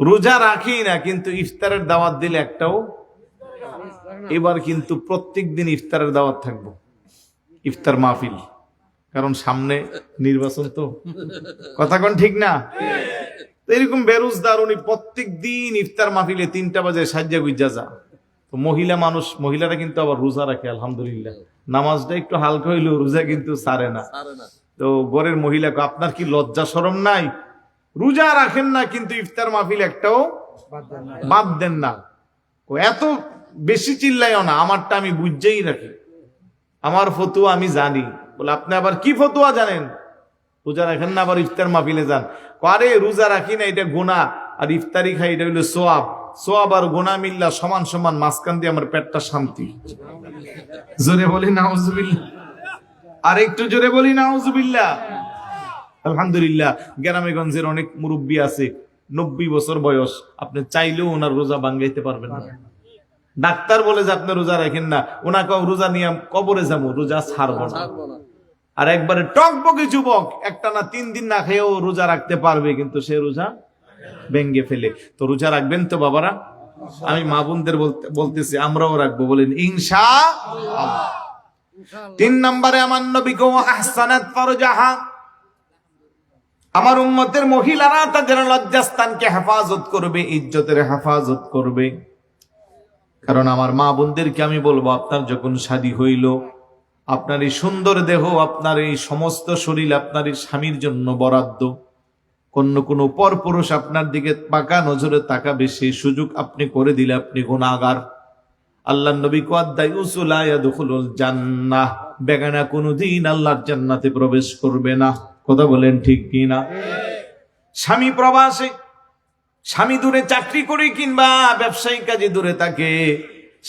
রোজা রাখি না, কিন্তু ইফতারের দাওয়াত দিলে একটাও। এবার কিন্তু প্রত্যেক দিন ইফতারের দাওয়াত থাকবো, ইফতার মাহফিল, কারণ সামনে নির্বাচন। তো কথা কোন ঠিক না? এরকম বেরোজগার উনি প্রত্যেক দিন ইফতার মাহফিলে 3টা বাজে সাজ্জা গুজ্জা যা। তো মহিলা মানুষ, মহিলারা কিন্তু আবার রোজা রাখে আলহামদুলিল্লাহ। নামাজটা একটু হালকা হইলেও রোজা কিন্তু ছাড়ে না। তো ঘরের মহিলাকে আপনার কি লজ্জা শরম নাই? রোজা রাখেন না কিন্তু ইফতার মাহফিল একটাও বাদ দেন না। এত বেশি চিল্লাইও না, আমারটা আমি বুঝেই রাখি। আমার ফতুয়া আমি জানি। বলে আপনি আবার কি ফতুয়া জানেন? রোজা রাখেন না, আবার ইফতার মাহফিলে যান। আরে রোজা রাখি না, এটা গুনাহ, আর ইফতারি খাই এটা হইলো সোয়াব। সোয়াব আর গুনাহ মিল্লা সমান সমান, মাঝখান দিয়ে আমার পেটটা শান্তি। জোরে বলি নাউজুবিল্লাহ, আর একটু জোরে বলি নাউজুবিল্লাহ। আলহামদুলিল্লাহ, গ্রামেগঞ্জের অনেক মুরব্বী আছে 90 বছর বয়স, আপনি চাইলেও ওনার রোজা ভাঙাইতে পারবেন না। ডাক্তার বলে যে আপনি রোজা রাখেন না, ওনাকে রোজা নিয়ে কবরে যাবো, রোজা ছাড়বো না। আর একবারে টকবকে যুবক একটানা 3 দিন না খেয়েও রোজা রাখতে পারবে, কিন্তু সে রোজা ভেঙ্গে ফেলে। তো রোজা রাখবেন তো বাবারা? আমি মা বোনদের বলতেছি, আমরাও রাখবো, বলেন ইনশাআল্লাহ। 3 নম্বরে আমার নবী কো আহসানাত ফারজাহা, আমার উম্মতের মহিলারা তাদের লজ্জাস্থানকে হেফাজত করবে, ইজ্জতের হেফাজত করবে। কারণ আমার মা বোনদেরকে আমি বলবো, আপনার যখন শাদী হইল, আপনার এই সুন্দর দেহ, আপনার এই সমস্ত শরীর আপনার এই স্বামীর জন্য বরাদ্দ। কোন পরপুরুষ আপনার দিকে পাকা নজরে তাকাবে, সেই সুযোগ আপনি করে দিলে আপনি গুনাহগার। আল্লাহর নবী কোয়াদ্দাই উসুলা ইয়াদখুলুল জান্নাহ, বেগানা কোনদিন আল্লাহর জান্নাতে প্রবেশ করবে না। কথা বলেন ঠিক কি না? স্বামী প্রবাসে, স্বামী দূরে চাকরি করে কিংবা ব্যবসায়িক কাজে দূরে থাকে,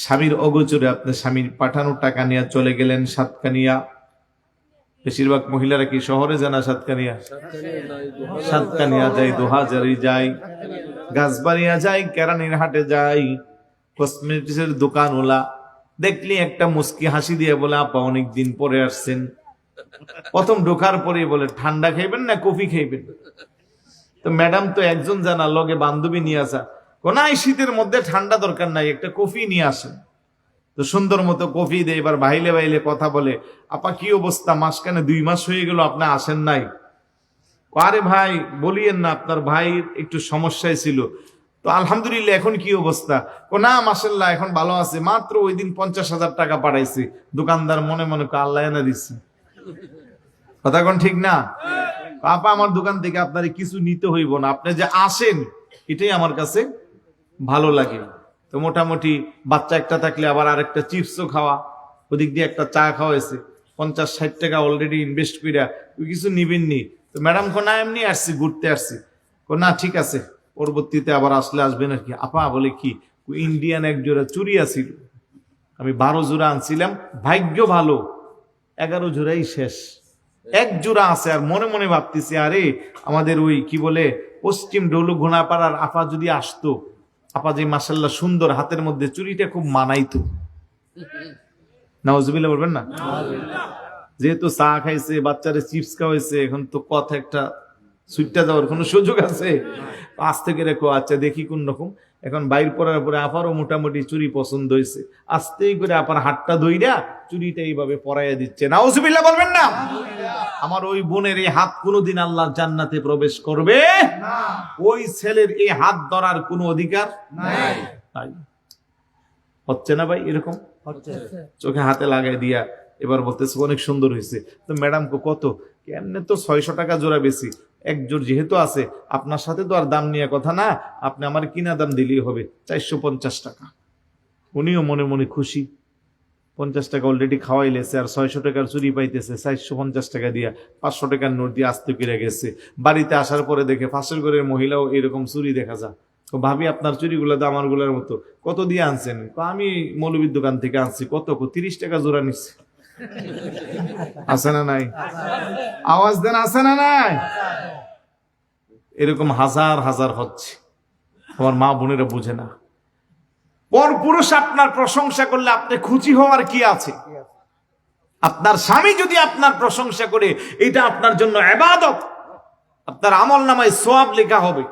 স্বামীর অগোচরে আপনি স্বামীর পাঠানো টাকা নিয়ে চলে গেলেন সাতকানিয়া। বেশিরভাগ মহিলারা কি শহরে জানা? সাতকানিয়া যায়, দোহাজারি যায়, গাছবাড়িয়া যায়, কেরানির হাটে যায়, কসমেটিক্সের দোকানওয়ালা দেখলি একটা মুস্কি হাসি দিয়ে বলে, আপা অনেকদিন পরে আসছেন। প্রথম ঢোকার পরে বলে, ঠান্ডা খাইবেন না কফি খাইবেন? তো ম্যাডাম তো একজন জানা, লগে বান্ধবী নিয়ে আসা, কোনাই শীতের মধ্যে ঠান্ডা দরকার নাই, একটা কফি নিয়ে আসেন। তো সুন্দর মতো কফি দেয়, এবার বাইলে বাইলে কথা বলে, আপা কি অবস্থা, মাসখানে 2 মাস হয়ে গেল আপনি আসেন নাই। আরে ভাই বলিয়েন না, আপনার ভাই একটু সমস্যায় ছিল, তো আলহামদুলিল্লাহ এখন কি অবস্থা? না মাশাআল্লাহ এখন ভালো আছে, মাত্র ওই দিন 50,000 টাকা পাঠাইছি। দোকানদার মনে মনে আল্লাহ এনে দিচ্ছে। কথা কোন ঠিক না? আপা আমার দোকান থেকে আপনার কিছু নিতে হইব না, আপনি যে আসেন এটাই আমার কাছে ভালো লাগে। তো মোটামুটি বাচ্চা একটা থাকলে আবার আরেকটা চিপসও খাওয়া, ওদিক দিয়ে একটা চা খাওয়াইছে, 50-60 টাকা অলরেডি ইনভেস্ট কইরা, ওই কিছু নিবেননি। তো ম্যাডাম কোনা এমনি আসছি, ঘুরতে আসছি। না ঠিক আছে, পরবর্তীতে আবার আসলে আসবেন আর কি। আপা বলে কি, ইন্ডিয়ান এক জোড়া চুরি আছিল, আমি 12 জোড়া আনছিলাম, ভাগ্য ভালো 11 জোড়াই শেষ, 1 জোড়া আছে। আর মনে মনে ভাবতেছি, আরে আমাদের ওই কি বলে পশ্চিম ডৌলু ঘোনাপাড়ার আপা যদি আসতো, আপা যে মাশাআল্লাহ সুন্দর, হাতের মধ্যে চুরিটা খুব মানাইতো। নাউজুবিল্লাহ বলবেন না? যেহেতু চা খাইছে, বাচ্চারে চিপস খাওয়াইছে, এখন তো কথা একটা সুইটটা যাওয়ার কোনো সুযোগ আছে? আজ থেকে রেখো, আচ্ছা দেখি কোন রকম। এখন বাইর করার পরে আপারও মোটামুটি চুরি পছন্দ হয়েছে, আস্তেই করে আপার হাতটা ধইরা চুরিটা এইভাবে পরাইয়া দিচ্ছে। নাউজুবিল্লাহ বলবেন না? আমার ওই বোনের এই হাত কোনোদিন আল্লাহর জান্নাতে প্রবেশ করবে না। ওই ছেলের এই হাত ধরার কোনো অধিকার নাই। হচ্ছে না ভাই এরকম? চোখে হাতে লাগাই দিয়া এবার বলতেছে অনেক সুন্দর হয়েছে। তো ম্যাডাম কত? কেমনে তো 600 টাকা জোড়া বেশি, 1 জোড় যেহেতু আছে, আপনার সাথে তো আর দাম নিয়ে কথা না, আপনি আমার কিনা দাম দিলেই হবে 450 টাকা। উনিও মনে মনে খুশি, 50 টাকা অলরেডি খাওয়াই লেছে, আর 600 টাকার চুরি পাইতেছে, 450 টাকা দিয়া 500 টাকার নোট দিয়ে আস্তে করে গেছে। বাড়িতে আসার পরে দেখে পাশের ঘরের মহিলাও এরকম চুরি দেখা যায়। তো ভাবি আপনার চুরিগুলো তো আমার গুলার মতো, কত দিয়ে আনছেন? আমি মৌলবীর দোকান থেকে আনছি। কত? 30 টাকা জোড়া নিচ্ছে। আছে না নাই? আওয়াজ দেন, আছে না নাই? এরকম হাজার হাজার হচ্ছে। আমার মা বোনেরা বুঝে না। পরপুরুষ আপনার প্রশংসা করলে আপনি খুশি হওয়ার কি আছে? আপনার স্বামী যদি আপনার প্রশংসা করে, এটা আপনার জন্য ইবাদত, আপনার আমল নামায় সওয়াব লেখা হবে।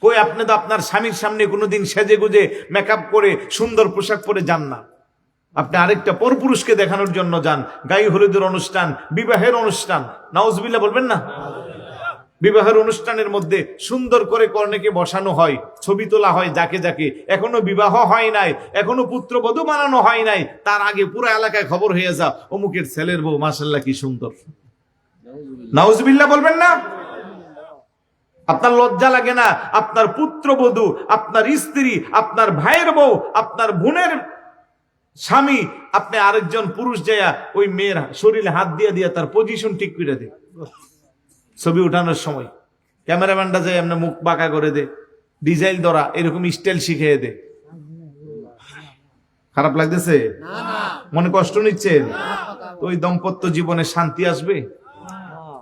কই আপনি তো আপনার স্বামীর সামনে কোনোদিন সেজে গুজে মেকআপ করে সুন্দর পোশাক পরে যান না, আপনি আরেকটা পরপুরুষকে দেখানোর জন্য যান। গায়ে হলুদের অনুষ্ঠান, বিবাহের অনুষ্ঠান, নাউজুবিল্লাহ বলবেন না? বিবাহের অনুষ্ঠানের মধ্যে সুন্দর করে কর্ণেকে বসানো হয়, ছবি তোলা হয় যাকে যাকে। এখনো বিবাহ হয় নাই, এখনো পুত্রবধূ বানানো হয় নাই, তার আগে পুরো এলাকায় খবর হয়ে যা, অমুকের ছেলের বউ মাশাআল্লাহ কি সুন্দর। নাউজুবিল্লাহ বলবেন না? আপনার লজ্জা লাগে না? আপনার পুত্রবধূ, আপনার স্ত্রী, আপনার ভাইয়ের বউ, আপনার বোনের স্বামী আপনি আরেকজন পুরুষ যায়া ওই মেয়ের শরীরে হাত দিয়ে দিয়া তার পজিশন ঠিক করে দে, ছবি উঠানোর সময় ক্যামেরাম্যানটা যায় এমনি মুখ বাঁকা করে দে, ডিজাইন ধরা এরকম স্টাইল শিখিয়ে দে। খারাপ লাগতেছে? মনে কষ্ট নিচ্ছেন? ওই দাম্পত্য জীবনে শান্তি আসবে?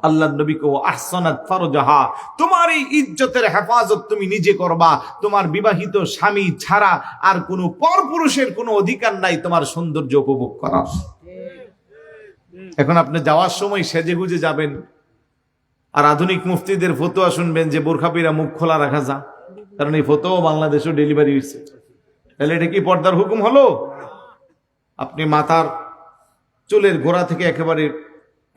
আল্লাহ নবী কো আহসানাত ফারজাহা, তোমার এই ইজ্জতের হেফাজত তুমি নিজে করবা। তোমার বিবাহিত স্বামী ছাড়া আর কোনো পরপুরুষের কোনো অধিকার নাই তোমার সৌন্দর্য উপভোগ করার। এখন আপনি যাওয়ার সময় সেজে গুজে যাবেন আর আধুনিক মুফতিদের ফতোয়া শুনবেন যে বোরখা পরে মুখ খোলা রাখা যা, কারণ এই ফতোয়া বাংলাদেশেও ডেলিভারি হয়েছে। তাহলে এটা কি পর্দার হুকুম হলো? আপনি মাথার চুলের গোড়া থেকে একেবারে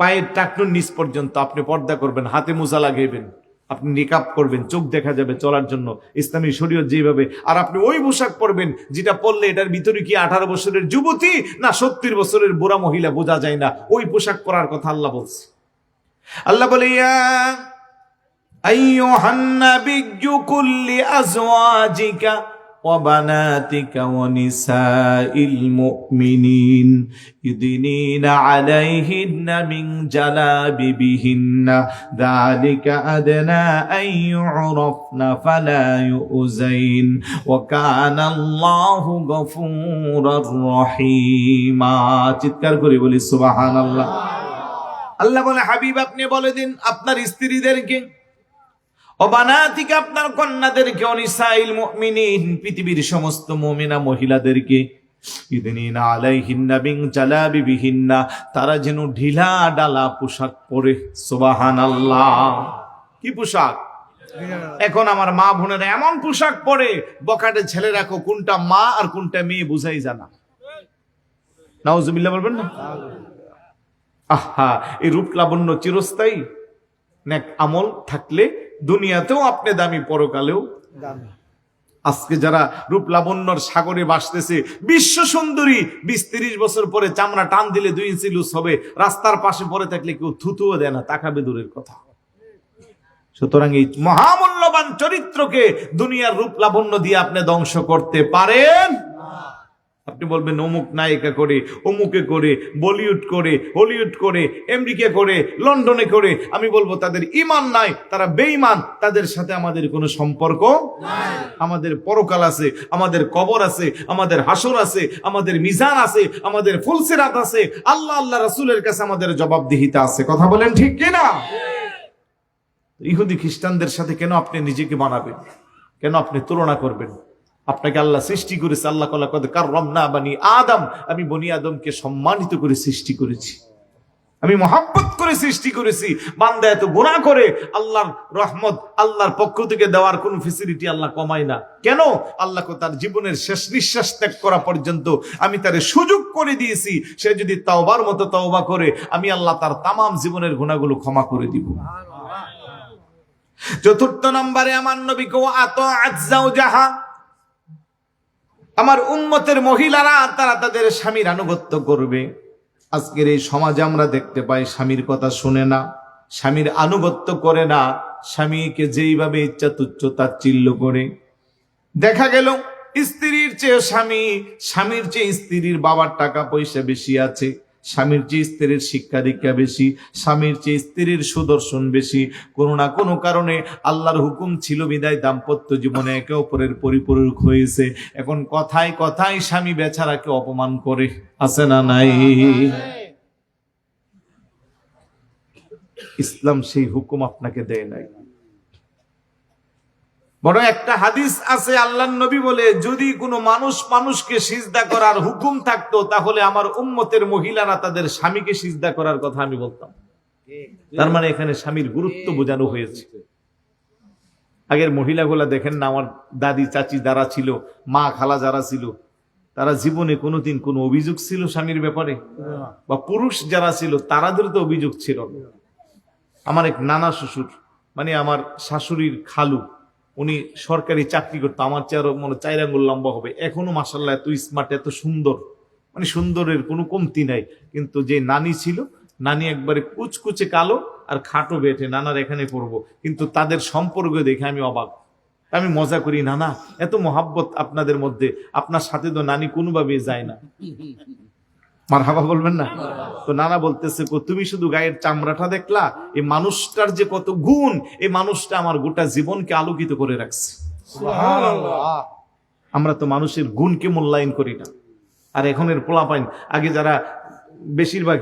পায়ের টাকনুর নিচ পর্যন্ত আপনি পর্দা করবেন, হাতে মোজা লাগিয়েবেন, আপনি নিকাব করবেন, চোখ দেখা যাবে চলার জন্য ইসলামী শরীয়ত যেভাবে। আর আপনি ওই পোশাক পরবেন যেটা পরলে এটার ভিতরে কি 18 বছরের যুবতী না 70 বছরের বুড়া মহিলা বোঝা যায় না। ওই পোশাক পরার কথা আল্লাহ বলছে। আল্লাহ বলে ইয়া আইয়ুহান নাবিয়্যু কুল লিআজওয়াজিকা وبناتك ونساء المؤمنين يدنين عليهن من جلابيبهن ذلك أدنى أن يعرفن فلا يؤذين وكان الله غفورا رحيما। চিৎকার করে বলি সুবহানাল্লাহ। আল্লাহ বলে হাবিব আপনি বলে দিন আপনার স্ত্রীদেরকে, অবানাতিকা আপনার কন্যাদেরকে, অনিসাইল মুমিনিন পৃথিবীর সমস্ত মুমিনা মহিলাদেরকে, ইদনিনা আলাইহিন্না বিন জালাবিবিহিন্না তারা যেন ঢিলা ডালা পোশাক পরে। সুবহানাল্লাহ। কি পোশাক? এখন আমার মা বোনেরা এমন পোশাক পরে বকাটে ছেলে রাখো কোনটা মা আর কোনটা মেয়ে বুঝাই জানা। নাউজুবিল্লাহ বলবেন না? আহা, এই রূপ লাবণ্য চিরস্থায়ী? নেক আমল থাকলে দুনিয়াতেও আপনি দামি, পরকালেও দামি। আজকে যারা রূপ লাবণ্যর সাগরে ভাসতেছে, বিশ্ব সুন্দরী 20-30 বছর পরে চামড়া টান দিলে 2 ইঞ্চি লুজ হবে, রাস্তার পাশে পড়ে থাকলে কেউ থুতুও দেয় না, তাকাবে দূরের কথা। সুতরাং এই মহামূল্যবান চরিত্রকে দুনিয়ার রূপ লাবণ্য দিয়ে আপনি ধ্বংস করতে পারেন। আপনি বলবেন অমুক নায়িকা করে, অমুকে করে, বলিউড করে, হলিউড করে, আমেরিকা করে, লন্ডনে করে। আমি বলবো তাদের ঈমান নাই, তারা বেঈমান, তাদের সাথে আমাদের কোনো সম্পর্ক নাই। আমাদের পরকাল আছে, আমাদের কবর আছে, আমাদের হাসর আছে, আমাদের মিজান আছে, আমাদের ফুলসিরাত আছে, আল্লাহ আল্লাহ রাসূলের কাছে আমাদের জবাবদিহিতা আছে। কথা বলেন ঠিক কিনা? ইহুদি খ্রিস্টানদের সাথে কেন আপনি নিজেকে বানাবেন? কেন আপনি তুলনা করবেন? আপনাকে আল্লাহ সৃষ্টি করেছে। আল্লাহ কদ কাররামনা বানি আদম, আমি বনি আদমকে সম্মানিত করে সৃষ্টি করেছি, আমি মহব্বত করে সৃষ্টি করেছি। বান্দা এত গুনাহ করে, আল্লাহর রহমত আল্লাহর পক্ষ থেকে দেওয়ার কোন ফ্যাসিলিটি আল্লাহ কমায় না। কেন? আল্লাহকে তার জীবনের শেষ নিঃশ্বাস ত্যাগ করা পর্যন্ত আমি তারে সুযোগ করে দিয়েছি। সে যদি তাওবার মতো তওবা করে, আমি আল্লাহ তার তামাম জীবনের গুনাহগুলো ক্ষমা করে দিব। চতুর্থ নম্বরে আমার নবীকে আতাআত যাওজাহা, আমার উম্মতের মহিলারা তারা তাদের স্বামীর আনুগত্য করবে। আজকের এই সমাজে আমরা দেখতে পাই স্বামীর কথা শুনে না, স্বামীর আনুগত্য করে না, স্বামীকে যেইভাবে ইচ্ছা তুচ্ছ তাচ্ছিল্য করে। দেখা গেল স্ত্রীর চেয়ে স্বামী, স্বামীর চেয়ে স্ত্রীর বাবার টাকা পয়সা বেশি আছে, স্বামীর চেয়ে স্ত্রীর শিক্ষা দীক্ষা বেশি, স্বামীর চেয়ে স্ত্রীর সুদর্শন বেশি। কোনো না কোনো কারণে আল্লাহর হুকুম ছিল বিদায় দাম্পত্য জীবনে একে অপরের পরিপূরক হয়েছে। এখন কথায় কথায় স্বামী বেচারাকে অপমান করে, আছে না নাই? ইসলাম সেই হুকুম আপনাকে দেয় নাই। বড় একটা হাদিস আছে, আল্লাহর নবী বলে, যদি কোনো মানুষ মানুষকে সিজদা করার হুকুম থাকতো তাহলে আমার উম্মতের মহিলারা তাদের স্বামীকে সিজদা করার কথা আমি বলতাম। তার মানে এখানে স্বামীর গুরুত্ব বোঝানো হয়েছে। আগের মহিলাগুলা দেখেন না, আমার দাদি চাচি যারা ছিল, মা খালা যারা ছিল, তারা জীবনে কোনোদিন কোনো অভিযোগ ছিল স্বামীর ব্যাপারে? বা পুরুষ যারা ছিল তারাদের তো অভিযোগ ছিল। আমার এক নানা শ্বশুর, মানে আমার শাশুড়ির খালু, উনি সরকারি চাকরি করতো, আমার চেয়ে আরো মনে 4 আঙ্গুল লম্বা হবে। এখনো মাশাআল্লাহ এত স্মার্ট, এত সুন্দর, মানে সুন্দরের কোনো কমতি নাই। কিন্তু যে নানি ছিল, নানি একবারে কুচকুচে কালো আর খাটো বেটে, নানার এখানে পড়বো। কিন্তু তাদের সম্পর্ক দেখে আমি অবাক। আমি মজা করি, না না, এত মহাব্বত আপনাদের মধ্যে, আপনার সাথে তো নানি কোনোভাবে যায় না। মারহাবা বলবেন না? তো নানা বলতেছে, তুমি শুধু গায়ের চামড়াটা দেখলা, এই মানুষটার যে কত গুণ, এই মানুষটা আমার গোটা জীবনকে আলোকিত করে রাখছে। আমরা তো মানুষের গুণকে মূল্যায়ন করি না। আর এখন এর পোলাপাইন, আগে যারা বেশিরভাগ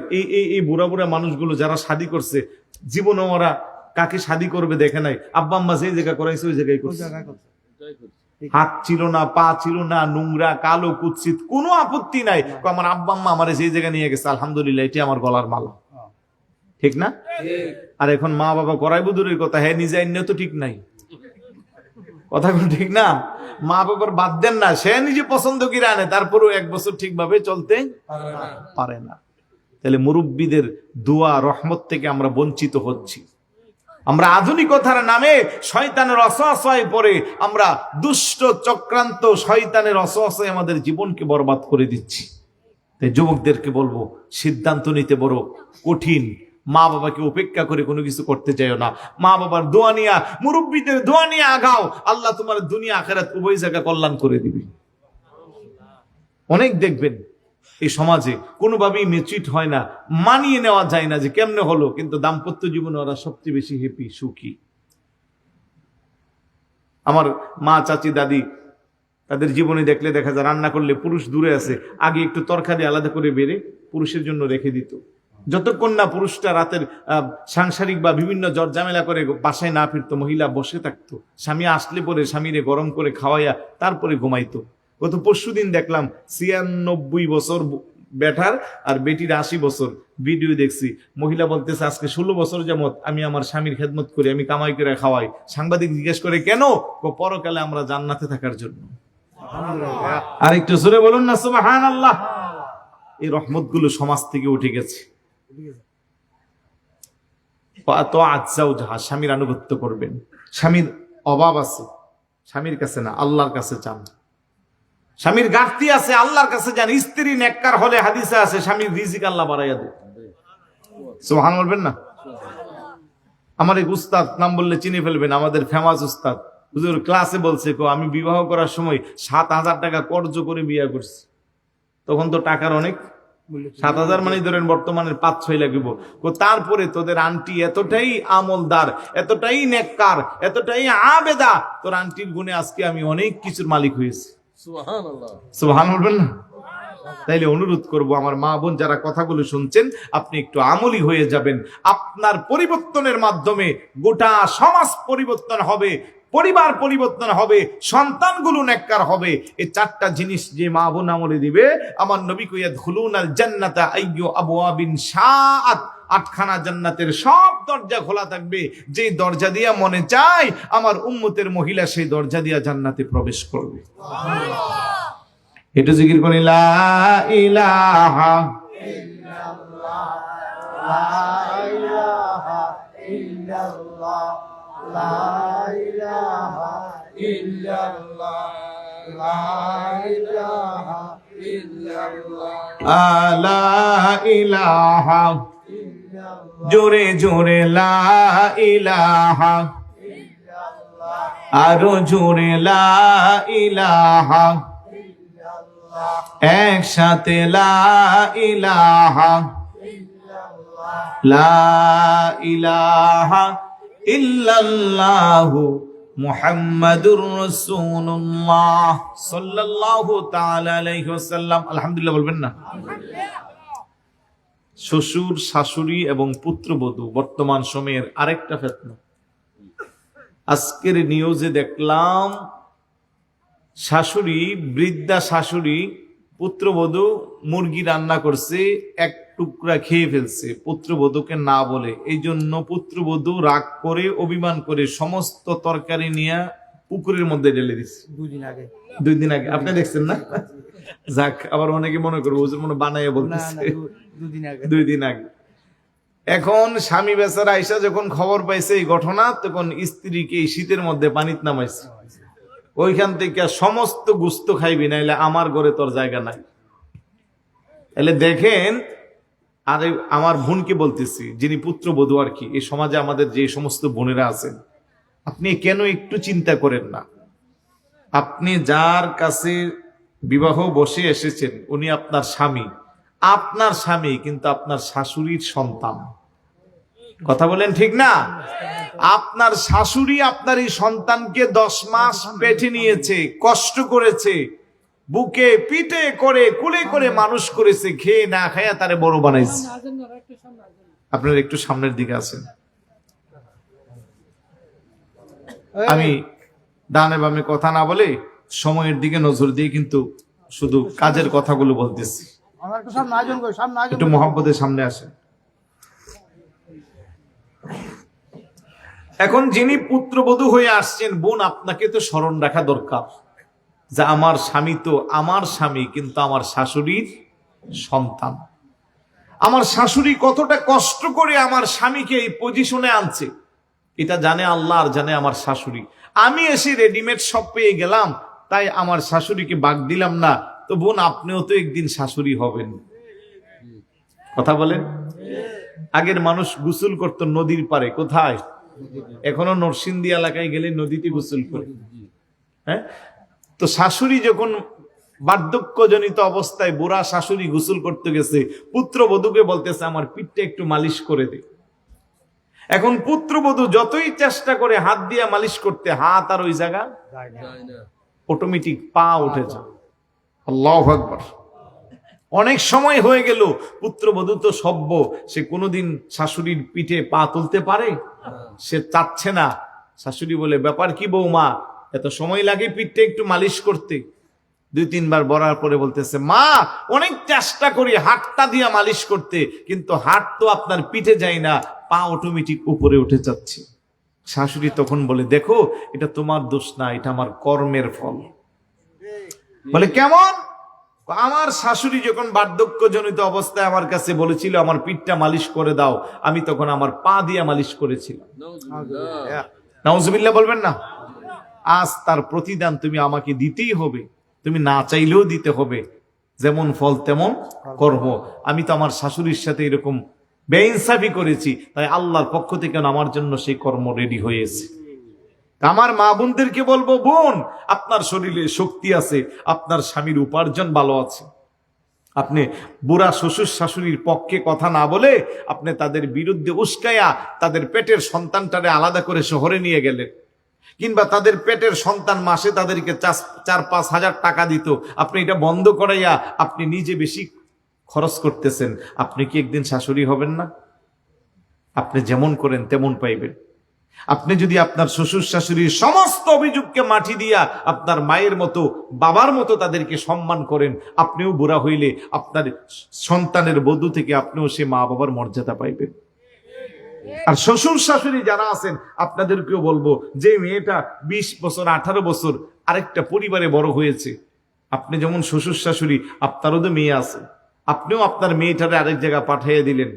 এই বুড়া বুড়া মানুষগুলো যারা শাদী করছে, জীবনে ওরা কাকে শাদী করবে দেখে নাই, আব্বা আম্মা যে জায়গা করাইছে ওই জায়গায় করছে। হাত ছিল না, পা ছিল না, নোংরা, কালো, কুৎসিত, কোনো আপত্তি নাই, আমার আব্বা আম্মা আমার যে জায়গায় নিয়ে গেছে, আলহামদুলিল্লাহ, এটি আমার গলার মালা। ঠিক না? আর এখন মা বাবা করাই দূরের কথা, হ্যাঁ নিজে আইনে তো ঠিক নাই, কথা ঠিক না? মা বাবার বাদ দেন না, সে নিজে পছন্দ করে আনে, তারপরও 1 বছর ঠিকভাবে চলতে পারে না। তাহলে মুরব্বীদের দোয়া রহমত থেকে আমরা বঞ্চিত হচ্ছি। আমরা আধুনিকতার নামে শয়তানের অসহায় পড়ে আমরা দুষ্ট চক্রান্ত শয়তানের অসহায় আমাদের জীবনকে বরবাদ করে দিচ্ছি। তাই যুবকদেরকে বলবো, সিদ্ধান্ত নিতে বড় কঠিন। মা বাবাকে উপেক্ষা করে কোনো কিছু করতে চাইও না। মা বাবার দোয়া নিয়া, মুরব্বীদের দোয়া নিয়ে আগাও, আল্লাহ তোমার দুনিয়া আখিরাত উভয় জায়গা কল্যাণ করে দিবে। অনেক দেখবেন এই সমাজে কোনোভাবেই মেচুইট হয় না, মানিয়ে নেওয়া যায় না যে কেমনে হলো, কিন্তু দাম্পত্য জীবনে ওরা সবচেয়ে বেশি হ্যাপি, সুখী। আমার মা, চাচি, দাদি, তাদের জীবনে দেখলে দেখা যায় রান্না করলে পুরুষ দূরে আছে, আগে একটু তরকারি আলাদা করে বেড়ে পুরুষের জন্য রেখে দিত। যতক্ষণ না পুরুষটা রাতের সাংসারিক বা বিভিন্ন ঝামেলা করে বাসায় না ফিরতো, মহিলা বসে থাকতো, স্বামী আসলে পরে স্বামীরে গরম করে খাওয়াইয়া তারপরে ঘুমাইতো। গত পরশুদিন দেখলাম 96 বছর বেটার আর বেটির 80 বছর ভিডিও দেখছি। মহিলা বলতেছে, আজকে 16 বছর যাবত আমি আমার স্বামীর খেদমত করি, আমি কামাই করে খাওয়াই। সাংবাদিক জিজ্ঞেস করে, কেন? পরকালে আমরা জান্নাতে থাকার জন্য। আর একটু জোরে বলুন না সুবহানাল্লাহ। এই রহমত গুলো সমাজ থেকে উঠে গেছে। স্বামীর আনুগত্য করবেন। স্বামীর অভাব আছে, স্বামীর কাছে না, আল্লাহর কাছে চান। স্বামীর ঘাটতি আছে, আল্লাহর কাছে যান। স্ত্রী নেককার হলে হাদিসে আছে, স্বামীর রিজিক আল্লাহ বাড়াইয়া দেয়। সুবহান বলবেন না? আমার এক উস্তাদ, নাম বললে চিনে ফেলবেন, আমাদের ফেমাস উস্তাদ, হুজুর ক্লাসে বলছে, আমি বিবাহ করার সময় 7,000 টাকা কর্জ করে বিয়ে করছি। তখন তো টাকার অনেক, 7,000 মানে ধরেন বর্তমানের 5-6 লাগিব। তারপরে তোদের আন্টি এতটাই আমলদার, এতটাই নেককার, এতটাই আবেদা, তোর আন্টির গুণে আজকে আমি অনেক কিছুর মালিক হয়েছি। সুবহান বলবেন না? তাইলে অনুরোধ করব, আমার মা বোন যারা কথাগুলো শুনছেন, আপনি একটু আমলি হয়ে যাবেন। আপনার পরিবর্তনের মাধ্যমে গোটা সমাজ পরিবর্তন হবে, পরিবার পরিবর্তন হবে, সন্তানগুলো নেককার হবে। এই 4টা জিনিস যে মা বোন আমলে দিবে, আমার নবী কইয়া খুলুনাল জান্নাতা আইয়ু আবওয়াবিন শাআত, 8খানা জান্নাতের সব দরজা খোলা থাকবে। যে দরজা দিয়া মনে চায় আমার উম্মতের মহিলা সেই দরজা দিয়া জান্নাতে প্রবেশ করবে। এটা জিকির করি, লা ইলাহা ইল্লাল্লাহ, লা ইলাহা ইল্লাল্লাহ, লা ইলাহা ইল্লাল্লাহ, লা ইলাহা ইল্লাল্লাহ, লা ইলাহা ইল্লাল্লাহ, জোরে জোরে লা ইলাহা ইল্লাল্লাহ, আরো জোরে লা ইলাহা, একসাথে লা ইলাহা ইল্লাল্লাহ, লা ইলাহা ইল্লাল্লাহু মুহাম্মাদুর রাসূলুল্লাহ সাল্লাল্লাহু তাআলা আলাইহি ওয়াসাল্লাম। আলহামদুলিল্লাহ বলবেন না? শ্বশুর, শাশুড়ি এবং পুত্রবধূ বর্তমান সময়ের আরেকটা ফিতনা। আজকের নিউজে দেখলাম, শাশুড়ি, বৃদ্ধা শাশুড়ি পুত্রবধূ মুরগি রান্না করছে, 1 টুকরা খেয়ে ফেলছে, পুত্রবধূকে না বলে। এই জন্য পুত্রবধূ রাগ করে, অভিমান করে সমস্ত তরকারি নিয়ে পুকুরের মধ্যে ঢেলে দিচ্ছে। 2 দিন আগে আপনি দেখছেন না? যাক, আবার অনেকে মনে করবে হুজুর মনে বানাইয়া বলতেছে। 2 দিন আগে। এখন স্বামী বেচারা আইসা যখন খবর পাইছে এই ঘটনা, তখন স্ত্রীকে এই শীতের মধ্যে পানিতে নামাইছে। ওইখান থেকে সমস্ত গুস্ত খাইবি, নাইলে আমার ঘরে তোর জায়গা নাই। এলে দেখেন, আর আমার বোনকে বলতেছি, যিনি পুত্রবধূ আর কি, এই সমাজে আমাদের যে সমস্ত বোনেরা আছেন, আপনি কেন একটু চিন্তা করেন না? আপনি যার কাছে বিবাহ বসে এসেছেন উনি আপনার স্বামী কিন্তু আপনার শাশুড়ির সন্তান। কথা বলেন ঠিক না? আপনার শাশুড়ি আপনার এই সন্তানকে 10 মাস পেটে নিয়েছে, কষ্ট করেছে, বুকে পিঠে করে কুলে করে মানুষ করেছে, খেয়ে না খায়া তারে বড় বানাইছে। আপনারা একটু সামনের দিকে আছেন, আমি ডানে বামে কথা না বলে সময়ের দিকে নজর দিয়ে কিন্তু শুধু কাজের কথাগুলো বলতেছি। একটু মহব্বতের সামনে আসেন। এখন যিনি পুত্রবধূ হয়ে আসছেন, বোন আপনাকে তো স্মরণ রাখা দরকার যে আমার স্বামী তো আমার স্বামী কিন্তু আমার শাশুড়ির সন্তান। আমার শাশুড়ি কতটা কষ্ট করে আমার স্বামীকে এই পজিশনে আনছে এটা জানে আল্লাহ আর জানে আমার শাশুড়ি। আমি এসে রেডিমেড সব পেয়ে গেলাম, তাই আমার শাশুড়িকে বাগ দিলাম না। তো বোন আপনিও তো একদিন শাশুড়ি হবেন। কথা বলেন। আগের মানুষ গোসল করতো নদীর পারে, কোথায়? এখনো নরসিংদী এলাকায় গেলে নদীতে গোসল করে। হ্যাঁ, তো শাশুড়ি যখন বার্ধক্যজনিত অবস্থায় বুড়া শাশুড়ি গোসল করতে গেছে, পুত্রবধূকে বলতেছে আমার পিঠটা একটু মালিশ করে দে। এখন পুত্রবধূ যতই চেষ্টা করে হাত দিয়ে মালিশ করতে, হাত আর ওই জায়গা অটোমেটিক পা উঠে যায়। আল্লাহু আকবার। অনেক সময় হয়ে গেল, পুত্রবধূ তো সভ্য, সে কোনোদিন শাশুড়ির পিঠে পা তুলতে পারে? সে চাচ্ছে না। শাশুড়ি বলে ব্যাপার কি বৌমা, এত সময় লাগে পিঠটা একটু মালিশ করতে? 2-3 বার বলার পরে বলতেছে মা অনেক চেষ্টা করি হাতটা দিয়া মালিশ করতে, কিন্তু হাত তো আপনার পিঠে যায় না, পা অটোমেটিক উপরে উঠে যাচ্ছে। শাশুড়ি তখন বলে দেখো এটা তোমার দোষ না, এটা আমার কর্মের ফল। বলে কেমন? আমার শাশুড়ি যখন বার্ধক্যজনিত অবস্থায় আমার কাছে বলেছিল আমার পিঠটা মালিশ করে দাও, আমি তখন আমার পা দিয়ে মালিশ করেছিলাম। নাউজুবিল্লাহ বলবেন না? আজ তার প্রতিদান তুমি আমাকে দিতেই হবে, তুমি না চাইলেও দিতে হবে। যেমন ফল তেমন কর্ম। আমি তো আমার শাশুড়ির সাথে এরকম বেইনসাফি করেছি, তাই আল্লাহর পক্ষ থেকে আমার জন্য সেই কর্ম রেডি হয়েছে। আমার মা বোনদেরকে বলবো, বোন আপনার শরীরে শক্তি আছে, আপনার স্বামীর উপার্জন ভালো আছে, আপনি বুড়া শ্বশুর শাশুড়ির পক্ষে কথা না বলে আপনি তাদের বিরুদ্ধে উস্কায়া তাদের পেটের সন্তানটারে আলাদা করে শহরে নিয়ে গেলেন, কিংবা তাদের পেটের সন্তান মাসে তাদেরকে 4-5 হাজার টাকা দিত, আপনি এটা বন্ধ করাইয়া আপনি নিজে বেশি খরচ করতেছেন। আপনি কি একদিন শাশুড়ি হবেন না? আপনি যেমন করেন তেমন পাইবেন। আপনি যদি আপনার শ্বশুর শাশুড়ির সমস্ত অভিযোগকে মাটি দিয়া আপনার মায়ের মতো বাবার মতো তাদেরকে সম্মান করেন, আপনিও বুড়া হইলে আপনার সন্তানের বধূ থেকে আপনিও সে মা বাবার মর্যাদা পাইবেন। আর শ্বশুর শাশুড়ি যারা আছেন আপনাদেরকেও বলবো, যে মেয়েটা 20 বছর 18 বছর আরেকটা পরিবারে বড় হয়েছে, আপনি যেমন শ্বশুর শাশুড়ি, আপনারও তো মেয়ে আছে, আপনিও আপনার মেয়েটারে আরেক জায়গা পাঠিয়ে দিলেন।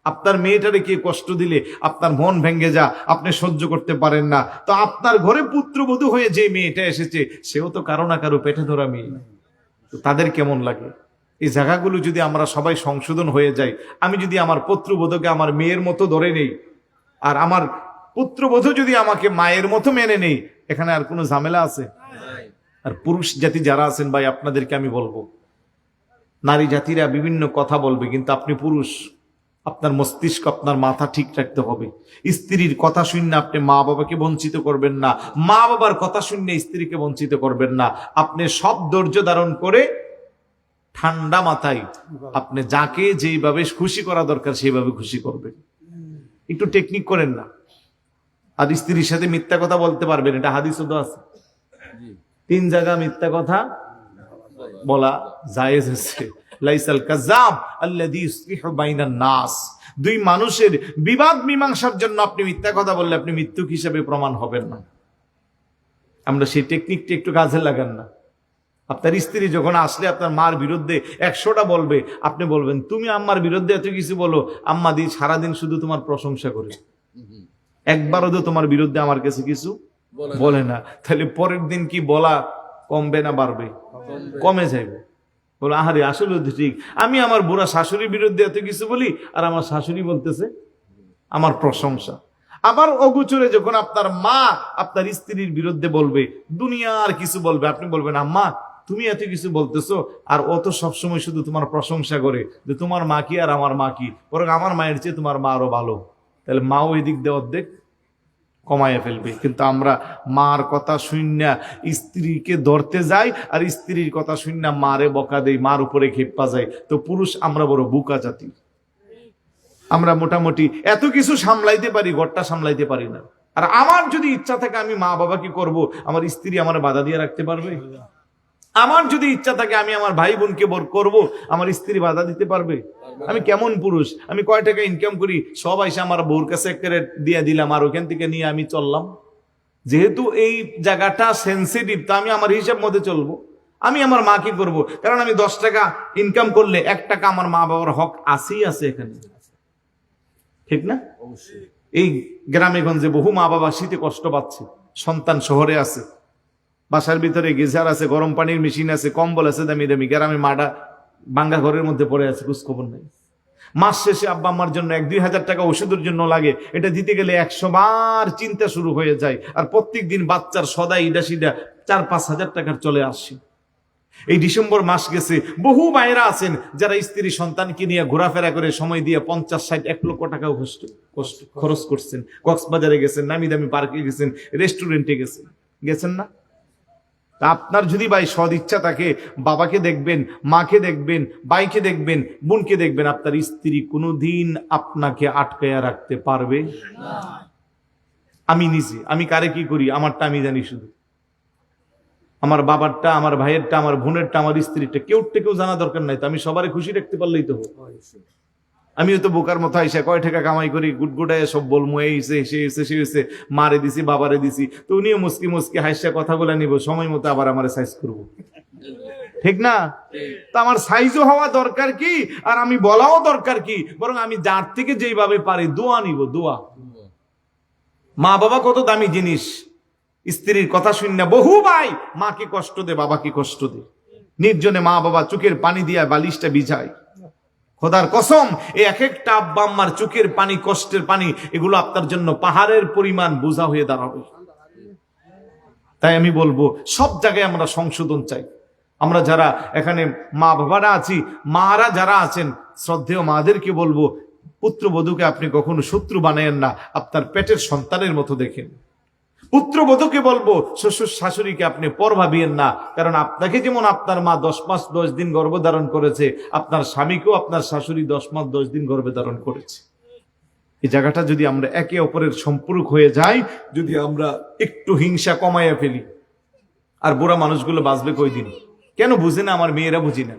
আপনার মেয়েটারে কে কষ্ট দিলে আপনার মন ভেঙে যা, আপনি সহ্য করতে পারেন না, তো আপনার ঘরে পুত্রবধূ হয়ে যে মেয়েটা এসেছে সেও তো কারো না কারো পেটে ধরা মেয়ে, তো তাদের কেমন লাগে? এই জায়গাগুলো যদি আমরা সবাই সংশোধন হয়ে যাই, আমি যদি আমার পুত্রবধূকে আমার মেয়ের মতো ধরে নেই, আর আমার পুত্রবধূ যদি আমাকে মায়ের মতো মেনে নেই, এখানে আর কোনো ঝামেলা আছে? আর পুরুষ জাতি যারা আছেন ভাই, আপনাদেরকে আমি বলবো, নারী জাতিরা বিভিন্ন কথা বলবে, কিন্তু আপনি পুরুষ, আপনার মস্তিষ্ক আপনার মাথা ঠিক রাখতে হবে। স্ত্রীর কথা শুনে আপনি মা বাবাকে বঞ্চিত করবেন না, মা বাবার কথা শুনে স্ত্রীকে বঞ্চিত করবেন না। আপনি সব ধৈর্য ধারণ করে ঠান্ডা মাথায় আপনি যাকে যেইভাবে খুশি করা দরকার সেইভাবে খুশি করবেন। একটু টেকনিক করেন না। আর স্ত্রীর সাথে মিথ্যা কথা বলতে পারবেন, এটা হাদিসও তো আছে। 3 জায়গা মিথ্যা কথা বলা জায়েজ আছে। লাইসাল কাযাব আল্লাযী ইসলিহু বাইনান নাস। 2 মানুষের বিবাদ মীমাংসার জন্য আপনি মিথ্যা কথা বললে আপনি মিথ্যুক হিসেবে প্রমাণ হবেন না। আমরা সেই টেকনিকটা একটু কাজে লাগান না। আপনার স্ত্রী যখন আসলে আপনার মার বিরুদ্ধে 100টা বলবে, আপনি বলবেন তুমি আম্মার বিরুদ্ধে এত কিছু বলো, আম্মা দি সারাদিন শুধু তোমার প্রশংসা করে, একবারও তো তোমার বিরুদ্ধে আমার কাছে কিছু বলে না। তাহলে পরের দিন কি বলা কমবে না বাড়বে? কমে যাবে। বলো আহারে আসলে ঠিক, আমি আমার বুড়া শাশুড়ির বিরুদ্ধে এত কিছু বলি আর আমার শাশুড়ি বলতেছে আমার প্রশংসা। আবার অগোচরে যখন আপনার মা আপনার স্ত্রীর বিরুদ্ধে বলবে, দুনিয়ার কিছু বলবে, আপনি বলবেন আম্মা তুমি এত কিছু বলতেছো, আর ও তো সবসময় শুধু তোমার প্রশংসা করে যে তোমার মা কি আর আমার মা কি, বরং আমার মায়ের চেয়ে তোমার মা আরো ভালো। তাহলে মাও এদিক দিয়ে অর্ধেক কমায় ফেলবে। কিন্তু আমরা মার কথা শুননা স্ত্রীকে ধরতে যাই, আর স্ত্রীর কথা শুননা মারে বকা দেই, মার উপরে খেপা যায়। তো পুরুষ আমরা বড় বুকা জাতি। আমরা মোটামুটি এত কিছু সামলাইতে পারি, ঘরটা সামলাইতে পারি না। আর আমার যদি ইচ্ছা থাকে আমি মা বাবা কি করব, আমার স্ত্রী আমার বাধা দিয়ে রাখতে পারবে? আমার যদি ইচ্ছা থাকে আমি আমার ভাই বোনকে বর করব, আমার স্ত্রী বাধা দিতে পারবে? আমি কেমন পুরুষ? আমি কয় টাকা ইনকাম করি সব এসে আমার বউর কাছে একটা দিয়ে দিলাম, আর ওখান থেকে নিয়ে আমি চললাম। যেহেতু এই জায়গাটা সেন্সিটিভ, তা আমি আমার হিসাব মধ্যে চলবো। আমি আমার মা কি করবো? কারণ আমি 10 টাকা ইনকাম করলে 1 টাকা আমার মা বাবার হক আছেই আছে এখানে, ঠিক না? এই গ্রামে গঞ্জে বহু মা বাবা শীতে কষ্ট পাচ্ছে, সন্তান শহরে আছে, বাসার ভিতরে গিজার আছে, গরম পানির মেশিন আছে, কম্বল আছে দামি দামি, গ্রামে মাটা বাঙ্গা ঘরের মধ্যে পড়ে আছে, খোঁজ খবর নেই। মাস শেষে আব্বা আম্মার জন্য 1-2 হাজার টাকা ওষুধের জন্য লাগে, এটা দিতে গেলে 100 বার চিন্তা শুরু হয়ে যায়। আর প্রত্যেক দিন বাচ্চার সদা ইডা সিডা 4-5 হাজার টাকার চলে আসে। এই ডিসেম্বর মাস গেছে, বহু মায়েরা আছেন যারা স্ত্রী সন্তানকে নিয়ে ঘোরাফেরা করে সময় দিয়ে 50-60-1 লক্ষ টাকাও খরচ করছেন। কক্সবাজারে গেছেন, নামি দামি পার্কে গেছেন, রেস্টুরেন্টে গেছেন না? তা আপনার যদি ভাই সদ ইচ্ছা থাকে, বাবাকে দেখবেন, মাকে দেখবেন, ভাইকে দেখবেন, বোনকে দেখবেন, আপনার স্ত্রী কোনোদিন আপনাকে আটকায়া রাখতে পারবে না। আমি নিজে, আমি কারে কি করি আমারটা আমি জানি, শুধু আমার বাবারটা, আমার ভাইয়েরটা, আমার বোনেরটা, আমার স্ত্রীরটা কেউ জানা দরকার নাই। তো আমি সবারে খুশি রাখতে পারলেই তো। আমিও তো বোকার মতো আইসা কয় টাকা কামাই করি গুটগুটায় সব বলবো, সে মারে দিছি, বাবারে দিছি, তো উনিও মুসকি মুসকি হাইসা কথাগুলো নিব, সময় মতো আবার আমার সাইজ করব, ঠিক না? তো আমার সাইজও হওয়া দরকার কি, আর আমি বলাও দরকার কি, বরং আমি যার থেকে যেইভাবে পারি দোয়া নিব, দোয়া। মা বাবা কত দামি জিনিস। স্ত্রীর কথা শুনে বহু ভাই মাকে কষ্ট দে, বাবাকে কষ্ট দে, নির্জনে মা বাবা চোখের পানি দিয়া বালিশটা ভিজায়। খোদার কসম, এই এক একটা আব্বা আম্মার চোখের পানি, কষ্টের পানি, এগুলো আপনার জন্য পাহাড়ের পরিমাণ বোঝা হয়ে দাঁড়াবে। তাই আমি বলবো সব জায়গায় আমরা সংশোধন চাই। আমরা যারা এখানে মা বাবারা আছি, মারা যারা আছেন, শ্রদ্ধেয় মাদেরকে বলবো, পুত্রবধূকে আপনি কখনো শত্রু বানায়েন না, আপনার পেটের সন্তানের মতো দেখেন। পুত্রবধূকে বলবো, শ্বশুর শাশুড়িকে আপনি পর ভাবিয়েন না, কারণ আপনাকে যেমন আপনার মা 10 মাস 10 দিন গর্ভধারণ করেছে, আপনার স্বামীকেও আপনার শাশুড়ি 10 মাস 10 দিন গর্ভধারণ করেছে। এই জায়গাটা যদি আমরা একে অপরের সম্পর্ক হয়ে যাই, যদি আমরা একটু হিংসা কমাইয়া ফেলি, আর বুড়া মানুষগুলো বাঁচবে কয়দিন? কেন বুঝে না আমার মেয়েরা? বুঝি না।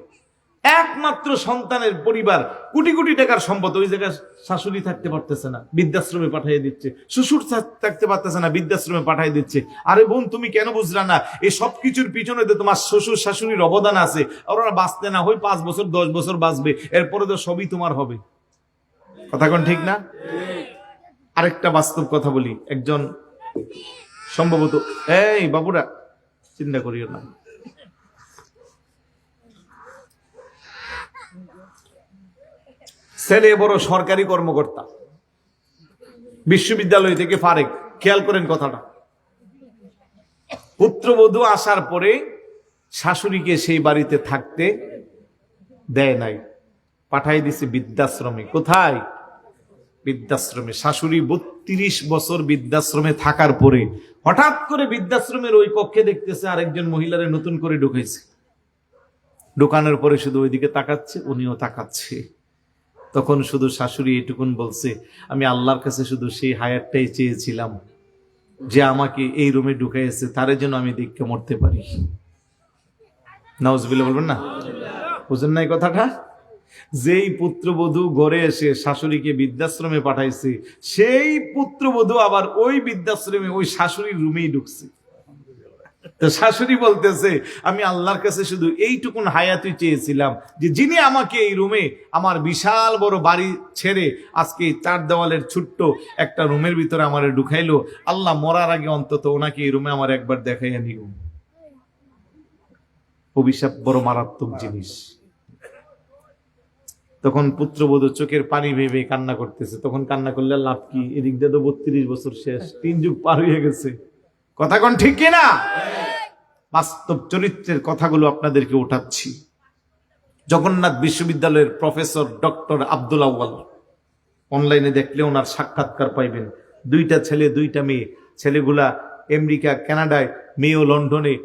একমাত্র সন্তানের পরিবার, কোটি কোটি টাকার সম্পদ, ওই জায়গায় শাশুড়ি থাকতে পারতেছে না, বৃদ্ধাশ্রমে পাঠিয়ে দিচ্ছে। শ্বশুর থাকতে পারতেছে না, বৃদ্ধাশ্রমে পাঠিয়ে দিচ্ছে। আরে বোন, তুমি কেন বুঝলা না? এই সব কিছুর পিছনে তো তোমার শ্বশুর শাশুড়ির অবদান আছে। আর ওরা বাঁচতে না হয় 5 বছর 10 বছর বাঁচবে, এরপরে তো সবই তোমার হবে। কথা কোন ঠিক না? আরেকটা বাস্তব কথা বলি। একজন সম্ভবত, এই বাবুরা চিন্তা করিও না, ছেলে বড় সরকারি কর্মকর্তা, বিশ্ববিদ্যালয় থেকে ফারেক। খেয়াল করেন কথাটা। পুত্রবধূ আসার পরে শাশুড়িকে সেই বাড়িতে থাকতে দেয় নাই, পাঠাই দিছে বৃদ্ধাশ্রমে। কোথায়? বৃদ্ধাশ্রমে। শাশুড়ি 32 বছর বৃদ্ধাশ্রমে থাকার পরে হঠাৎ করে বৃদ্ধাশ্রমের ওই কক্ষে দেখতেছে আরেকজন মহিলারে নতুন করে ঢুকেছে। ঢুকানোর পরে শুধু ওইদিকে তাকাচ্ছে, উনিও তাকাচ্ছে। তখন শুধু শাশুড়ি এটুকুন বলছে, আমি আল্লাহর কাছে শুধু সেই হায়াতটাই চেয়েছিলাম, যে আমাকে এই রুমে ঢুকাইছে তার জন্য আমি দেখে মরতে পারি। নাউজুবিল্লাহ বলবেন না? বুঝেন না এই কথাটা? যেই পুত্রবধূ ঘরে এসে শাশুড়িকে বৃদ্ধাশ্রমে পাঠাইছে, সেই পুত্রবধূ আবার ওই বৃদ্ধাশ্রমে ওই শাশুড়ির রুমেই ঢুকছে। তো শাশুড়ি বলতেছে, আমি আল্লাহর কাছে শুধু এইটুকুন হায়াতই চেয়েছিলাম, যে যিনি আমাকে এই রুমে আমার বিশাল বড় বাড়ি ছেড়ে আজকে 4 দেওয়ালের ছোট্ট একটা রুমের ভিতরে আমার ঢুকাইলো, আল্লাহ মরার আগে অন্তত ওনাকে এই রুমে আমার একবার দেখাইয়া নিও। অভিশাপ বড় মারাত্মক জিনিস। তখন পুত্রবধূ চোখের পানি ভেবে কান্না করতেছে। তখন কান্না করলে লাভ কি? এদিক দিয়ে তো 32 বছর শেষ, 3 যুগ পার হয়ে গেছে। কথা কোন ঠিক কিনা? বাস্তব চরিত্রের কথাগুলো আপনাদেরকে উঠাচ্ছি। জগন্নাথ বিশ্ববিদ্যালয়ের প্রফেসর ডক্টর আব্দুল আউয়াল, অনলাইনে দেখলে ওনার সাক্ষাৎকার পাইবেন। 2টা ছেলে 2টা মেয়ে, ছেলেগুলা আমেরিকা, কানাডায়, মেয়েও লন্ডনে,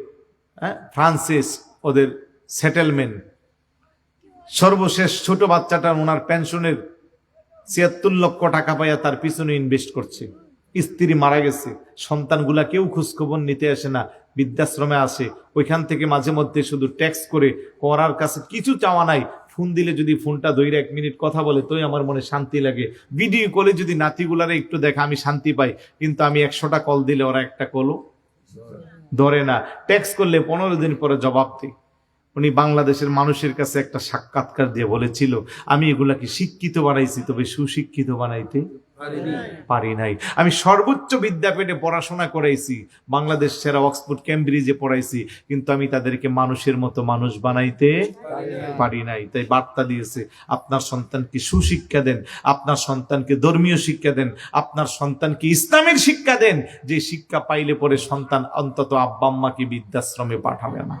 ফ্রান্সে ওদের সেটেলমেন্ট। সর্বশেষ ছোট বাচ্চাটা ওনার পেনশনের 76 লক্ষ টাকা পাইয়া তার পিছনে ইনভেস্ট করছে। স্ত্রী মারা গেছে, সন্তানগুলা কেউ খোঁজখবর নিতে আসে না, বৃদ্ধাশ্রমে আসে। ওইখান থেকে মাঝে মধ্যে শুধু টেক্সট করে, করার কাছে কিছু চাওয়া নাই, ফোন দিলে যদি ফোনটা ধরে 1 মিনিট কথা বলে তোই আমার মনে শান্তি লাগে। ভিডিও কলে যদি নাতিগুলারে একটু দেখা আমি শান্তি পাই। কিন্তু আমি 100টা কল দিলে ওরা একটা কলও ধরে না। টেক্সট করলে 15 দিন পরে জবাব দিই। উনি বাংলাদেশের মানুষের কাছে একটা সাক্ষাৎকার দিয়ে বলেছিল, আমি এগুলাকে শিক্ষিত বানাইছি, তবে সুশিক্ষিত বানাইতে পারি নাই। আমি সর্বোচ্চ বিদ্যাপীঠে পড়াশোনা করাইছি, বাংলাদেশ সেরা অক্সফোর্ড কেমব্রিজে পড়াইছি, কিন্তু আমি তাদেরকে মানুষের মতো মানুষ বানাইতে পারি নাই। তাই বার্তা দিয়েছে, আপনার সন্তানকে সুশিক্ষা দেন, আপনার সন্তানকে ধর্মীয় শিক্ষা দেন, আপনার সন্তানকে ইসলামের শিক্ষা দেন, যে শিক্ষা পাইলে পরে সন্তান অন্তত আব্বা আম্মাকে বৃদ্ধাশ্রমে পাঠাবে না।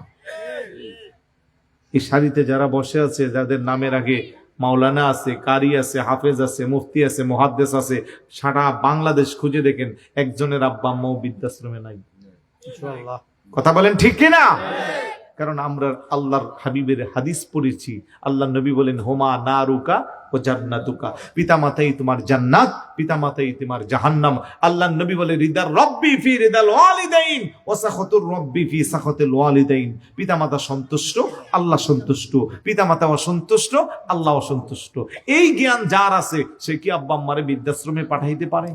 এই সারিতে যারা বসে আছে, যাদের নামের আগে মাওলানা আছে, কারি আছে, হাফেজ আছে, মুফতি আছে, মুহাদ্দিস আছে, সারা বাংলাদেশ খুঁজে দেখেন একজনের আব্বা আম্মাও বৃদ্ধাশ্রমে নাই। কথা বলেন ঠিক কিনা? কারণ আমরা আল্লাহর হাবিবের হাদিস পড়েছি। আল্লাহ নবী বলেন, হোমা নারুকা ও জান্নাতুকা, পিতামাতাই তোমার জান্নাত, পিতামাতাই তোমার জাহান্নাম। আল্লাহ নবী বলে, রিদার রব্বি ফি রিদাল ওয়ালিদাইন ওয়া সাখাতুর রব্বি ফি সাখাতিল ওয়ালিদাইন। পিতামাতা সন্তুষ্ট, আল্লাহ সন্তুষ্ট, পিতামাতা অসন্তুষ্ট, আল্লাহ অসন্তুষ্ট। এই জ্ঞান যার আছে, সে কি আব্বা আম্মারে বৃদ্ধাশ্রমে পাঠাইতে পারে?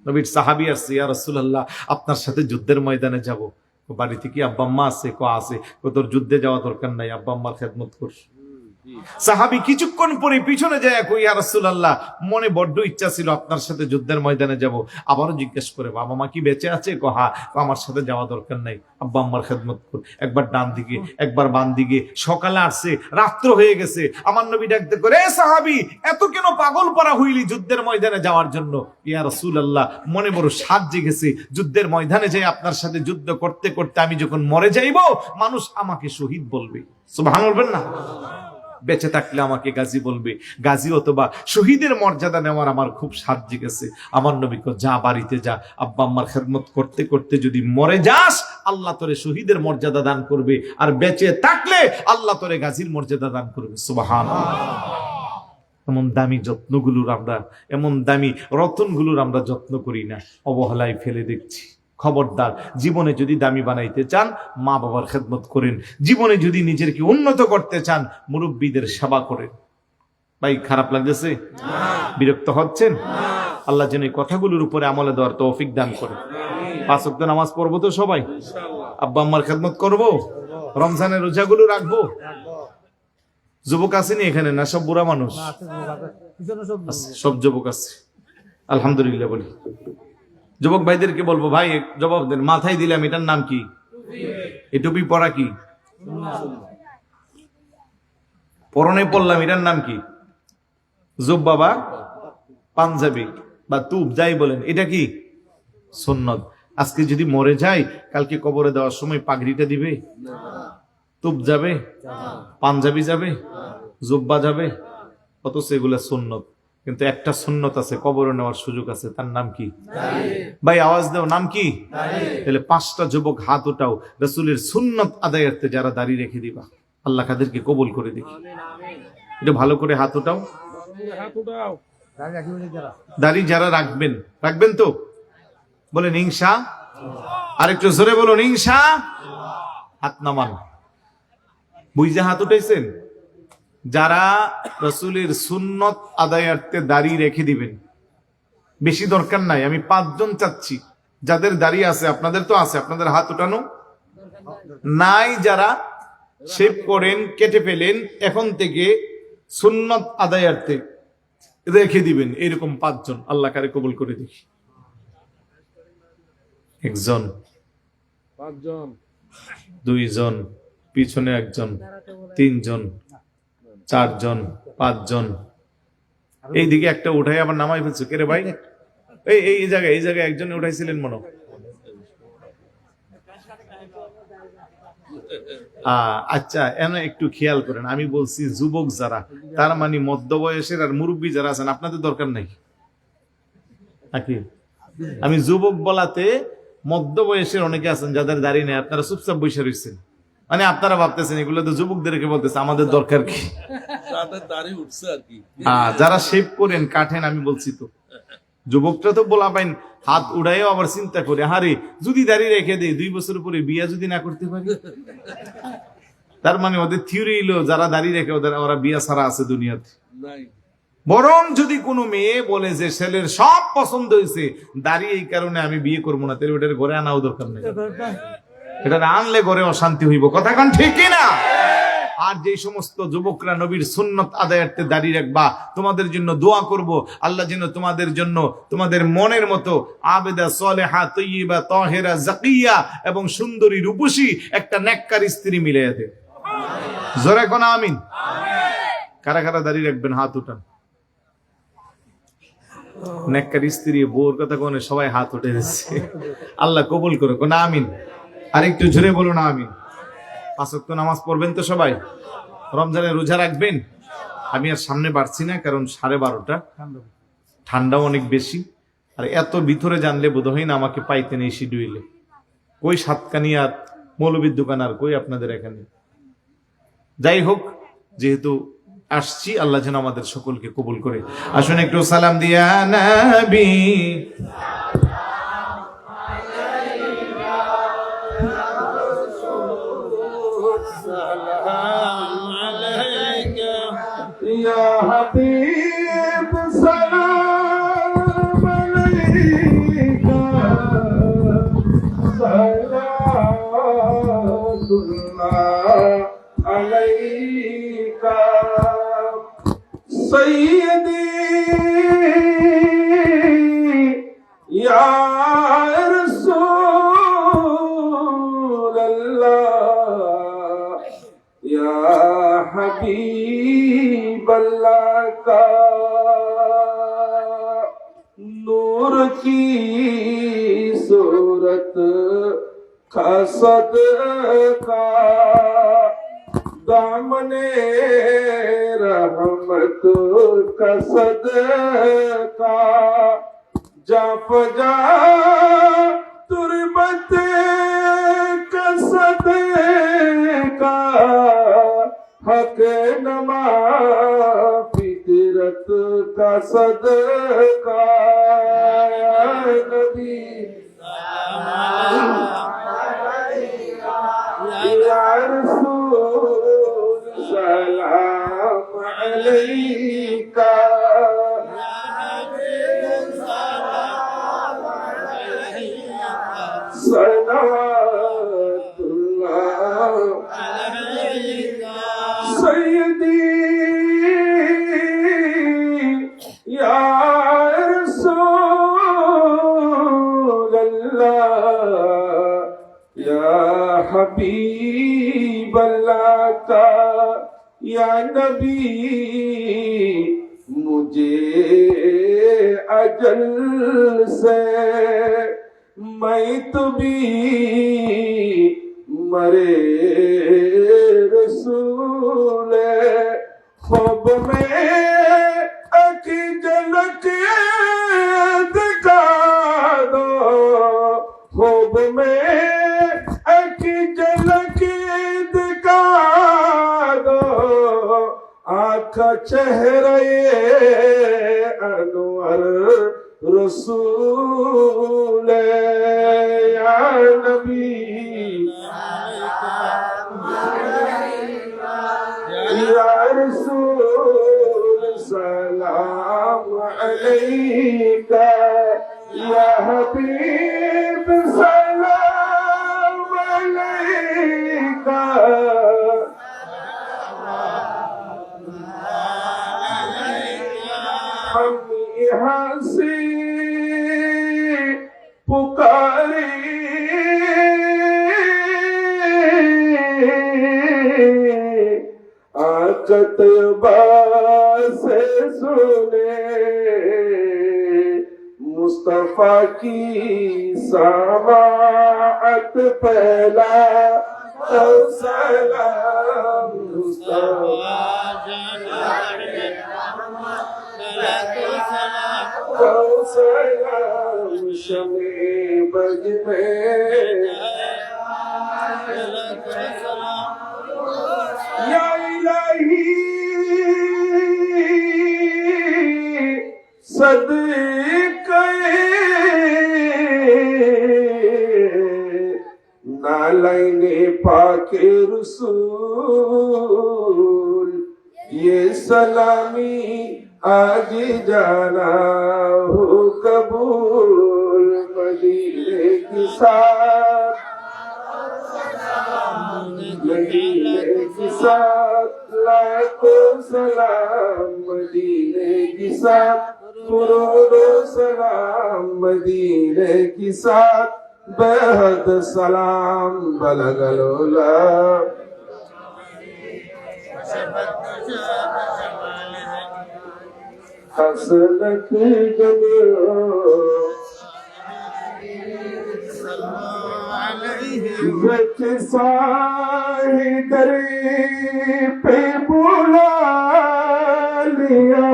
নবীর সাহাবী আসছে, ইয়া রাসূলুল্লাহ, আপনার সাথে যুদ্ধের ময়দানে যাব। বাড়িতে কি আব্বা আম্মা আছে? আছে। তোর যুদ্ধে যাওয়া দরকার নাই, আব্বা আম্মার খেদমত কর। সাহাবী কিছুক্ষণ পরে পিছনে যায়, কই ইয়া রাসূলুল্লাহ, মনে বড্ড ইচ্ছা ছিল আপনার সাথে যুদ্ধের ময়দানে যাব। আবারও জিজ্ঞেস করে, বাবা মা কি বেঁচে আছে? হ্যাঁ। আমার সাথে যাওয়া দরকার নাই, আব্বা আম্মার খেদমত কর। একবার ডান দিকে, একবার বাম দিকে। সকালে আসছে, রাত্র হয়ে গেছে। আমার নবী ডাকতে করে, এ সাহাবী, এত কেন পাগল পারা হইলি যুদ্ধের ময়দানে যাওয়ার জন্য? ইয়া রাসূলুল্লাহ, মনে বড় সাজ জেগেছে, যুদ্ধের ময়দানে যাই আপনার সাথে যুদ্ধ করতে করতে আমি যখন মরে যাইব, মানুষ আমাকে শহীদ বলবে। সুবহানাল্লাহ বলবেন না? বেঁচে থাকলে আমাকে গাজী বলবে। গাজী অথবা শহীদের মর্যাদা নেওয়ার আমার খুব সাধ জেগেছে। আমার নবী কো, যা বাড়িতে যা, আব্বা আম্মার খেদমত করতে করতে যদি মরে যাস, আল্লাহ তোরে শহীদের মর্যাদা দান করবে, আর বেঁচে থাকলে আল্লাহ তোরে গাজীর মর্যাদা দান করবে। সুবহানাল্লাহ। এমন দামি যত্নগুলোর আমরা, এমন দামি রতনগুলোর আমরা যত্ন করি না, অবহেলায় ফেলে দেখছি। খবরদার, জীবনে যদি দামি বানাইতে চান, মা বাবার খেদমত করেন। জীবনে যদি নিজেকে উন্নত করতে চান, মুরব্বীদের সেবা করেন। ভাই, খারাপ লাগতেছে? বিরক্ত হচ্ছেন? আল্লাহ যেন এই কথাগুলোর উপরে আমলে দেওয়ার তৌফিক দান করে। 5 ওয়াক্ত নামাজ পড়বো তো সবাই? আব্বা আম্মার খেদমত করব, রমজানের রোজাগুলো রাখবো। যুবক আসেনি এখানে? না সব বুড়া মানুষ? সব যুবক আছে, আলহামদুলিল্লাহ বলি। যুবক ভাইদেরকে বলবো, ভাই জবাব দেন, মাথায় দিলাম, এটার নাম কি? এই টুপি পরা কি? পরনে পড়লাম, এটার নাম কি? জুব্বা বা পাঞ্জাবি বা তুব, যাই বলেন, এটা কি? সুন্নত। আজকে যদি মরে যাই, কালকে কবরে দেওয়ার সময় পাগড়িটা দিবে? তুব যাবে? পাঞ্জাবি যাবে? জুব্বা যাবে? অথচ এগুলা সুন্নত। কিন্তু একটা সুন্নত আছে, কবরে নেওয়ার সুযোগ আছে, তার নাম কি? ভাই আওয়াজ দাও, নাম কি? তাহলে 5টা যুবক হাত উঠাও, রাসূলের সুন্নত আদায়ার্থে যারা দাঁড়িয়ে রেখে দিবা, আল্লাহ কাদেরকে কবুল করে দেখি। এটা ভালো করে হাত উঠাও। দাড়ি যারা রাখবেন, রাখবেন তো? বলেন ইনশা। আরেকটু জোরে বলুন ইনশা। হাত নামান। বুঝে হাত উঠাইছেন? যারা রাসূলের সুন্নত আদায়ার্থে দাড়ি রেখে দিবেন, বেশি দরকার নাই, আমি 5 জন চাচ্ছি। যাদের দাড়ি আছে, আপনাদের তো আছে, আপনাদের হাত উঠানো নাই। যারা শেভ করেন, কেটে ফেলেন, এখন থেকে সুন্নত আদায়ার্থে রেখে দিবেন, এরকম 5 জন। আল্লাহ কারে কবুল করে দেখি। 1 জন, 5 জন, 2 জন, পিছনে 1 জন, 3 জন, 4 জন 5 জন, এইদিকে একটা উঠাই আবার নামাই ফেলছো কে রে ভাই? এই জায়গায় একজন উঠাইছিলেন মনে হয়। আচ্ছা, এনে একটু খেয়াল করেন, আমি বলছি যুবক যারা, তার মানে মধ্য বয়সের আর মুরব্বী যারা আছেন আপনাদের দরকার নাই নাকি? আমি যুবক বলাতে মধ্য বয়সের অনেকে আছেন যাদের দাড়ি নেই, আপনারা চুপচাপ বসে রয়েছেন, মানে আপনারা ভাবতেছেন এগুলো তো যুবকদেরকে বলতেছে, আমাদের দরকার কি? যারা শেভ করেন কাটেন, আমি বলছি তো যুবকরা তো বলা পাইন হাত উড়াইও আবার চিন্তা করে, হারে যদি দাঁড়িয়ে রেখে দেয় 2 বছর পরে বিয়া যদি না করতে পারি, তার মানে ওদের থিওরি হলো যারা দাঁড়িয়ে রেখে ওরা বিয়া ছাড়া আছে দুনিয়াতে। বরং যদি কোনো মেয়ে বলে যে ছেলের সব পছন্দ হয়েছে, দাঁড়িয়ে এই কারণে আমি বিয়ে করবো না, তাহলে ওটার ঘরে আনাও দরকার নেই, এটা আনলে ঘরে অশান্তি হইব, কথা কান ঠিক না? আর যে সমস্ত যুবকরা নবীর সুন্নত আদায়ার্থে দাঁড়িয়ে রাখবা, তোমাদের জন্য দোয়া করব, আল্লাহ যেন তোমাদের জন্য তোমাদের মনের মতো আবেদা সালেহা তয়্যিবা তাহেরা জাকিয়া এবং সুন্দরী রূপসী একটা নেককার স্ত্রী মিলিয়ে দেয়। জোরে কোন আমিন। কারা কারা দাঁড়িয়ে রাখবেন হাত উঠান। নেককার স্ত্রী বউর কথা কোনে সবাই হাত উঠে দিচ্ছে, আল্লাহ কবুল করে কোন আমিন। আর একটু জোরে বলুন আমিন। 5 ওয়াক্ত নামাজ পড়বেন তো সবাই? রমজানে রোজা রাখবেন? আমি আর সামনে বাড়ছি না, কারণ 12:30, ঠান্ডাও অনেক বেশি, আর এত ভিতরে জানলে বোধহয় না আমাকে পাইতেন এই শিডিউলে। কই সাতকানি আর মৌলবীর দোকান আর কই আপনাদের এখানে। যাই হোক, যেহেতু আসছি, আল্লাহ যেন আমাদের সকলকে কবুল করে। আসুন একটু সালাম দিয়া নবী। يا حبيب سلام عليك صلوات الله عليك سيدي يا رسول الله يا حبيب اللہ کا نور کی صورت کا صدقہ دامن رحمت کا صدقہ جا فجا تربت کا صدقہ حق نما فطرت کا صدقہ یا نبی یا رسول سلام علیکہ صلوات اللہ سیدی یا رسول اللہ یا حبیب اللہ کا یا نبی مجھے اجل سے میں تو بھی مرے رسول خواب میں اکی جھلک دکھا دو خواب میں اکی جھلک دکھا دو آنکھ چہرے انور رسول یا نبی یا رسول سلام علیکہ یا حبیب سلام علیکہ ہم یہاں سے پکارے آقا طیبہ रसूले मुस्तफा की समाअत पहला सलाम मुस्तफा सलाम शमे बज में या इलाही सदके नालैने पाके रसूल ये सलामी आज जाना हो कबूल मदीने के साथ मदीने के साथ लाखों सलाम मदीने के साथ करोड़ों सलाम मदीने के साथ बेहद सलाम बलगलोला हसनत जमियो वच साही दरे पे बुला लिया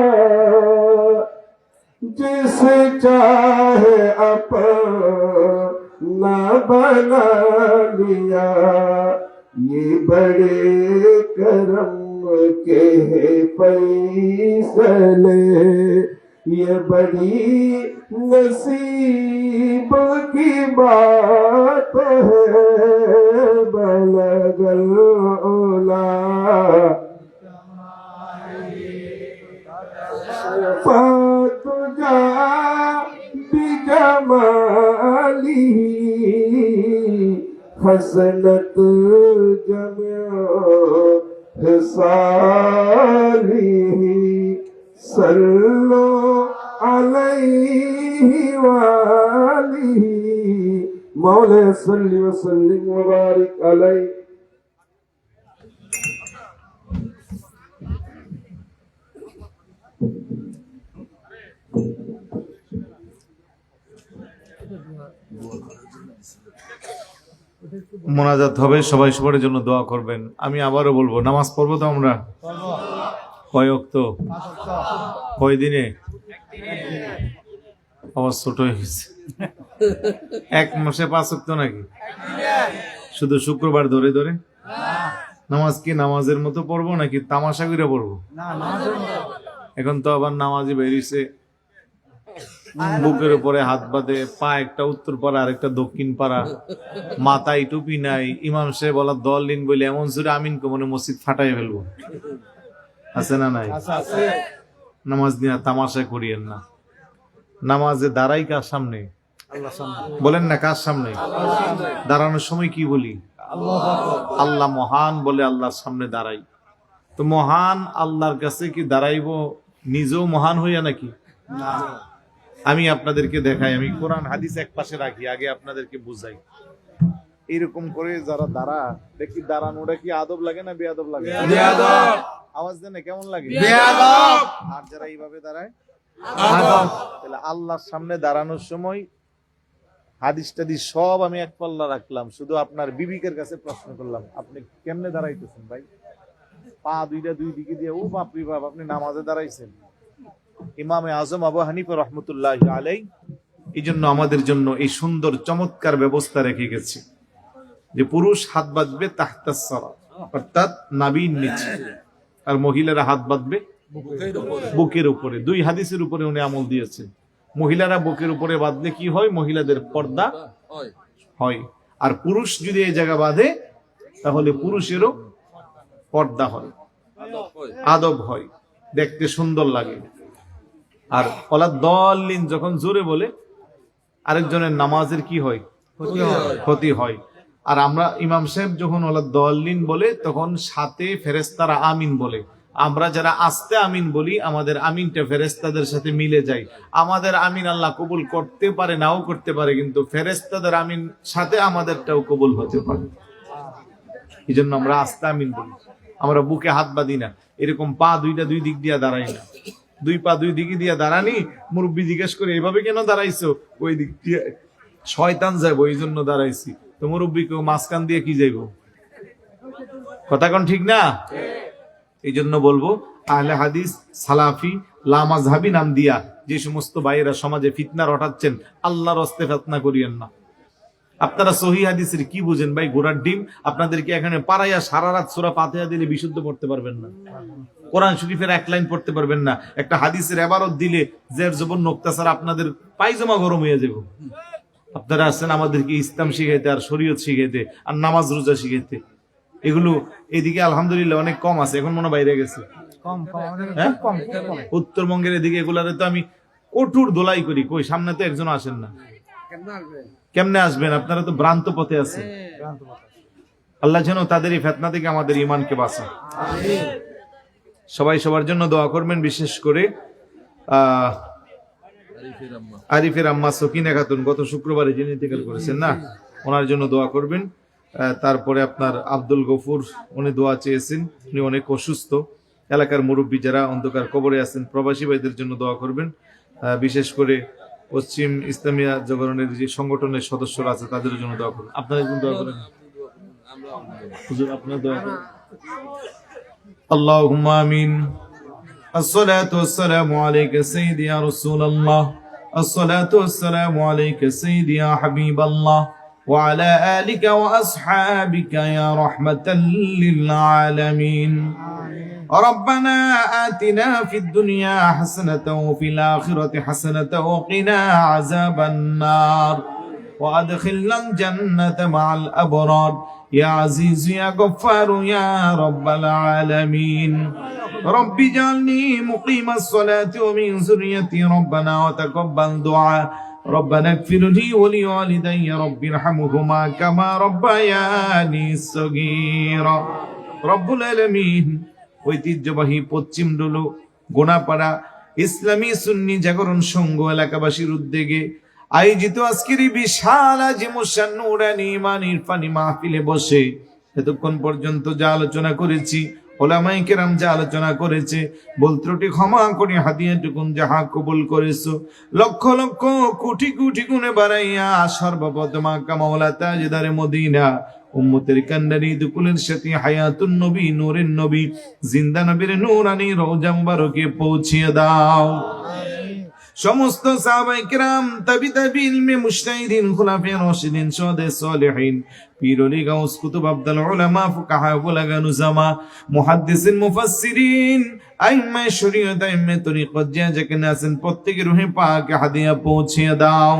जिस चाहे अपना बना लिया ये बड़े करम के फैसले ये बड़ी नसीब की बात है बलगलोला फातुजा बिजमाली हसनत जमियो साली सल्लो अलैहि वालिही मौला सल्ली व सल्लिम व बारिक अलैहि। মোনাজাত হবে, সবাই সবার জন্য দোয়া করবেন। আমি আবারও বলবো, নামাজ পড়বো তো আমরা কয় ওয়াক্ত, কয় দিনে? আওয়াজ ছোট হয়ে গেছে। এক মাসে 5 ওয়াক্ত নাকি? শুধু শুক্রবার ধরে ধরে? নামাজ কি নামাজের মতো পড়বো নাকি তামাশা করে পড়বো? এখন তো আবার নামাজি বেরিয়েছে, বুকের উপরে হাত বাঁধে, পা একটা উত্তর পাড়া আর একটা দক্ষিণ পাড়া, মাথায় টুপি নাই, ইমাম সাহেব বলা দল দিন বলে এমন জোরে আমিন মনে মসজিদ ফাটাই ফেলবো। আছে না নাই? নামাজ নিয়ে তামাশা করিয়েন না। নামাজে দাঁড়াই কার সামনে? বলেন না কার সামনে? দাঁড়ানোর সময় কি বলি? আল্লাহ মহান বলে আল্লাহর সামনে দাঁড়াই। তো মহান আল্লাহর কাছে কি দাঁড়াইবো নিজেও মহান হইয়া নাকি? আমি আপনাদেরকে দেখাই, আমি কোরআন হাদিস এক পাশে রাখি, আগে আপনাদেরকে বুঝাই। এরকম করে যারা দাঁড়া দেখি, দাঁড়ানোটা কি আদব লাগে না বেয়াদব লাগে? আওয়াজ দেন কেমন লাগে? আর যারা এইভাবে দাঁড়ায় আদব। তাহলে আল্লাহর সামনে দাঁড়ানোর সময় হাদিস টাদিস সব আমি এক পাল্লা রাখলাম, শুধু আপনার বিবিকের কাছে প্রশ্ন করলাম, আপনি কেমনে দাঁড়াইতেছেন ভাই? পা দুইটা দুই দিকে দিয়ে, ও বাপরি বাপ, আপনি নামাজে দাঁড়াইছেন। ইমামে আজম আবু হানিফা রহমতুল্লাহ আলাই এই জন্য আমাদের জন্য এই সুন্দর চমৎকার ব্যবস্থা রেখে গেছে যে পুরুষ হাত বাঁধবে তাহতাস সারা, অর্থাৎ নাভির নিচে, আর মহিলারা হাত বাঁধবে বুকের উপরে। 2 হাদিসের উপরে উনি আমল দিয়েছেন। মহিলারা বুকের উপরে বাঁধলে কি হয়? মহিলাদের পর্দা হয়। আর পুরুষ যদি এই জায়গা বাঁধে তাহলে পুরুষেরও পর্দা হয়, আদব হয়, দেখতে সুন্দর লাগে। আর ওলা দলিন যখন জোরে বলে আরেকজনের নামাজের কি হয়? ক্ষতি হয়। আর আমরা ইমাম সাহেব যখন ওলা দলিন বলে তখন সাথে ফেরেশতারা আমিন বলে। আমরা যারা আস্তে আমিন বলি আমাদের আমিনটা ফেরেশতাদের সাথে মিলে যায়। আমাদের আমিন আল্লাহ কবুল করতে পারে, নাও করতে পারে, কিন্তু ফেরেশতাদের আমিন সাথে আমাদেরটাও কবুল হতে পারে। এই জন্য আমরা আস্তে আমিন বলি। আমরা বুকে হাত বাঁধি না, এরকম পা দুইটা দুই দিক দিয়ে দাঁড়াই না। দুই পা দুই দিকে দিয়ে দাঁড়ানি, মুরব্বী জিজ্ঞেস করে এভাবে কেন দাঁড়াইছো? ওই দিক দিয়ে শয়তান যাবো এই জন্য দাঁড়াইছি। তো মুরব্বী কেউ মাঝখান দিয়ে কি যাইব? কথা কোন ঠিক না? এই জন্য বলবো আহলে হাদিস সালাফি লামাজহাবি নাম দিয়া যে সমস্ত ভাইয়েরা সমাজে ফিতনা রটাচ্ছেন, আল্লাহর হস্তে ফিতনা করিয়েন না। আপনারা সহিহ হাদিসের কি বুঝেন ভাই? ঘোড়ার ডিম। আপনাদেরকে এখানে পাড়াইয়া সারা রাত সূরা ফাতিহা দিলে বিশুদ্ধ পড়তে পারবেন না, কোরআন শরীফের এক লাইন পড়তে পারবেন না, একটা হাদিসের ইবারত দিলে জের জবর নোক্তা ছাড়া আপনাদের পায়জামা গরম হয়ে যাবে। আপনারা আসছেন আমাদেরকে ইসলাম শিখাইতে, আর শরীয়ত শিখাইতে, আর নামাজ রোজা শিখাইতে। এগুলো এদিকে আলহামদুলিল্লাহ অনেক কম আছে, এখন মনে বাইরে গেছে। হ্যাঁ? উত্তরবঙ্গের এদিকে এগুলারে তো আমি কঠোর দোলাই করি, কই সামনে তো একজন আসেন না। কেমনে আসবেন? আপনারা তো ভ্রান্ত পথে আছেন। আল্লাহ যেন তাদের এই ফিতনা থেকে আমাদের ঈমানকে বাঁচান। সবাই সবার জন্য দোয়া করবেন, বিশেষ করে আরিফের আম্মা সকিনা খাতুন গত শুক্রবারে যিনি ইন্তেকাল করেছেন না, ওনার জন্য দোয়া করবেন। তারপরে আপনার আব্দুল গফুর, উনি দোয়া চেয়েছেন, উনি অনেক অসুস্থ। এলাকার মুরব্বী যারা অন্ধকার কবরে আছেন, প্রবাসী ভাইদের জন্য দোয়া করবেন। বিশেষ করে পশ্চিম ইসলামিয়া জাগরণের যে সংগঠনের সদস্যরা আছে তাদের জন্য দোয়া করবেন। আপনারা জন্য দোয়া করেন। হুজুর আপনারা দোয়া করেন। আল্লাহুম্মা আমিন। الصلاة والسلام عليك سيدي يا رسول الله، الصلاة والسلام عليك سيدي يا حبيب الله، وعلى آلك وأصحابك يا رحمة للعالمين. ربنا آتنا في الدنيا حسنة وفي الآخرة حسنة وقنا عذاب النار، وأدخلنا الجنة مع الأبرار يا عزيز يا غفار يا رب العالمين. رب اجعلني مقيم الصلاة ومن ذريتي ربنا وتقبل دعاء. ربنا اغفر لي ولوالدي رب ارحمهما كما ربياني صغيرا. رب العالمين ঐতিহ্যবাহী পশ্চিম ডোলো গোনাপাড়া ইসলামী সুন্নি জাগরণ সংঘ এলাকাবাসীর উদ্যোগে আয়োজিত আজকের এই বিশাল আজিমুশান নূরানী ঈমান ইরফানি মাহফিলে বসে এতক্ষণ পর্যন্ত যা আলোচনা করেছি, ওলামায়ে কেরাম যা আলোচনা করেছে, ভুল ত্রুটি ক্ষমা করে হাদিয়াটুকুন যাহা কবুল করেছো, লক্ষ লক্ষ কোটি কোটি গুণে বাড়াইয়া সর্বপ্রথম আকা মাওলা তাজদারে মদিনা উম্মতের কান্ডারি দুকুলের সাথে হায়াতুন নবী নূরের নবী জিন্দা নবীর নূরানী রওজা মুবারকে পৌঁছিয়ে দাও। সমস্ত সাহাবায়ে কেরাম, তাবিঈন, মুজতাহিদিন, খুলাফায়ে রাশিদিন, শুহাদায়ে সালিহিন, পীর ওলি গাউস কুতুব আবদাল উলামা ফুকাহা বুলাগা নুজামা মুহাদ্দিসিন মুফাসসিরিন আইম্মায়ে শরীয়ত আইম্মায়ে তরিকত যেখানে আছেন প্রত্যেকের রূহে পাকে হাদিয়া পৌঁছিয়ে দাও।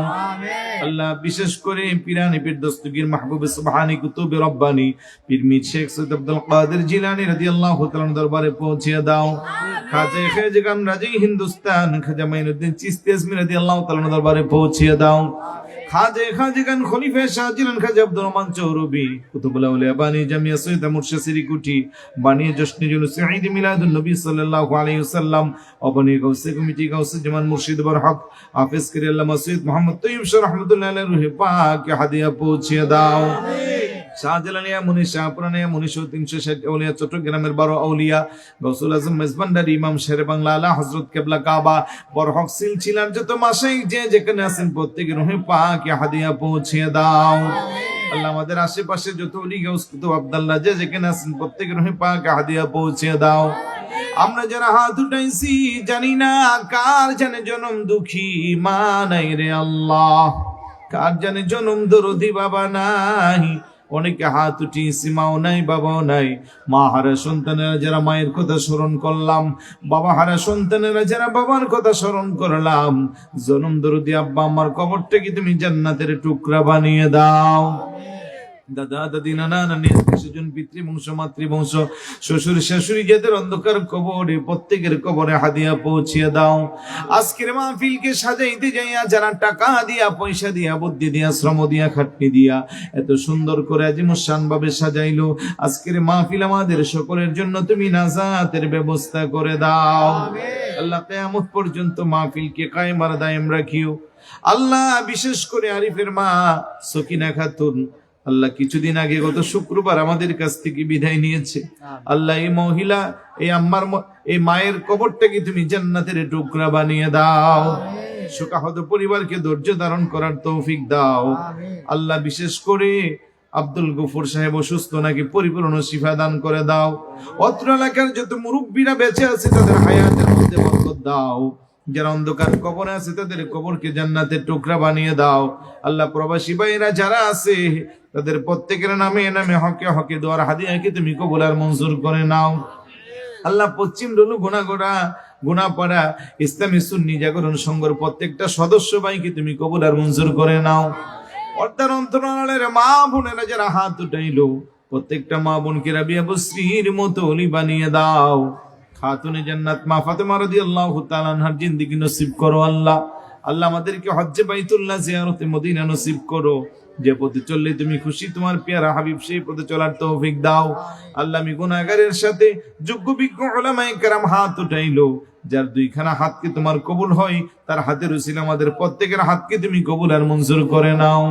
আল্লাহ বিশেষ করে পীরানি পীর দস্তগীর মাহবুব সুবহানী কুতুবে রব্বানী পীর মীর শেখ সৈয়দ আব্দুল কাদের জিলানী রাদিয়াল্লাহু তাআলা দরবারে পৌঁছিয়ে দাও। খাজা খাজগান রাজি হিন্দুস্তান খাজা মাইনুদ্দিন চিশতি আজমি রাদিয়াল্লাহু তাআলা দরবারে পৌঁছিয়ে দাও। খাজা খাজগান খলিফা শাহজিলান খাজা আব্দুর রহমান চৌরবি কুতুবুল আউলিয়া বানী জামিয়া সৈয়দ মুর্শিদ সিরিকুটি বানী জশনে জুলুস ঈদ মিলাদুন নবী সাল্লাল্লাহু আলাইহি ওয়াসাল্লাম অবনী গাউসে কমিটি গাউসে জামান মুর্শিদ বরহক হাফেজ করি আল্লামা সৈয়দ মুহাম্মদ তৈয়ব শাহ রাহমাতুল্লাহ আলাইহি রূহে পাকে হাদিয়া পৌঁছিয়ে দাও। শাহজালানিয়া মুনি শাহপুরানিয়া মুনি 360 আউলিয়া চট্টগ্রামের 12 আউলিয়া গৌসুল আজম মেজবান্ডারি ইমাম শেরে বাংলা আলা হযরত কিবলা কাবা বরহক সিলসিলার যত মাশাইখ যে যেখানে আছেন প্রত্যেকের রূহে পাকে হাদিয়া পৌঁছিয়ে দাও। আল্লাহ আমাদের আশেপাশে যত ওলি গাউস কুতুব আব্দুল্লাহ যে যেখানে আছেন প্রত্যেকের রূহে পাকে হাদিয়া পৌঁছিয়ে দাও। আমরা যারা হাত উঠাইছি জানি না কার জানে জনম দুঃখী মা নাই রে আল্লাহ, কার জানে জনম দরদি বাবা নাই। অনেকে হাত উঠিয়েছি, মাও নাই বাবাও নাই। মা হারা সন্তানেরা যারা মায়ের কথা স্মরণ করলাম, বাবা হারা সন্তানেরা যারা বাবার কথা স্মরণ করলাম, জনম দরদি আব্বা আমার কবরটাকে তুমি জান্নাতের টুকরা বানিয়ে দাও। দাদা দাদি নানা নানি সেজন পিতৃবংশ মাতৃবংশ শ্বশুর শাশুড়ি যাদের অন্ধকার কবরে প্রত্যেকের কবরে হাদিয়া পৌঁছিয়ে দাও। আজকের মাহফিলকে সাজাইতে যাইয়া যারা টাকা দিয়া পয়সা দিয়া বুদ্ধি দিয়া শ্রম দিয়া খাটনি দিয়া এত সুন্দর করে আজিমুশান ভাবে সাজাইলো, আজকের মাহফিল আমাদের সকলের জন্য তুমি নাজাতের ব্যবস্থা করে দাও। আল্লাহ কিয়ামত পর্যন্ত মাহফিলকে কায়েম আর দায়েম রাখিও। আল্লাহ বিশেষ করে আরিফের মা সকিনা খাতুন আল্লাহ কিছুদিন আগে গত শুক্রবার আমাদের কাছ থেকে বিদায় নিয়েছে। আল্লাহ এই মহিলা, এই আম্মার এই মায়ের কবরটাকে তুমি জান্নাতের টুকরা বানিয়ে দাও। শোকাহত পরিবারকে ধৈর্য ধারণ করার তৌফিক দাও আল্লাহ। বিশেষ করে আব্দুল গফুর সাহেব অসুস্থ, নাকি পরিপূর্ণ শিফা দান করে দাও। অত্র এলাকার যত মুরব্বীরা বেঁচে আছে তাদের হায়াতের মধ্যে বরকত দাও। যারা অন্ধকার কবরে আছে তাদের কবরকে জান্নাতের টুকরা বানিয়ে দাও আল্লাহ। প্রবাসী ভাইরা যারা আছে তাদের প্রত্যেকের নামে নামে হকে হকে দোয়ার হাদিয়াকে তুমি কবুল আর মঞ্জুর করে নাও আল্লাহ। পশ্চিম ডলু গুনাপাড়া ইসলামী সুন্নি জাগরণ সংঘের প্রত্যেকটা সদস্য ভাইকে তুমি কবুল আর মঞ্জুর করে নাও। অর্থাৎ অন্তরালের মা বোনেরা যারা হাত উঠাইলো, প্রত্যেকটা মা বোনকে রাবিয়া বসরির মতো অলি বানিয়ে দাও। খাতুনে জান্নাত মা ফাতেমা রাদিয়াল্লাহু তাআলা আনহার জিন্দেগি নসিব করো আল্লাহ। আল্লাহ আমাদেরকে হজ্জে বাইতুল্লাহ জিয়ারতে মদিনা নসিব করো। যে পথে চললে তুমি খুশি, তোমার পেয়ারা হাবিব সেই পথে চলার তৌফিক দাও আল্লাহ। আমি গুনাহগারের সাথে যোগ্য বিজ্ঞ উলামায়ে কেরাম হাত উঠাইলো, যার দুইখানা হাতকে তোমার কবুল হয় তার হাতের উসিলা আমাদের প্রত্যেকের হাতকে তুমি কবুল আর মঞ্জুর করে নাও।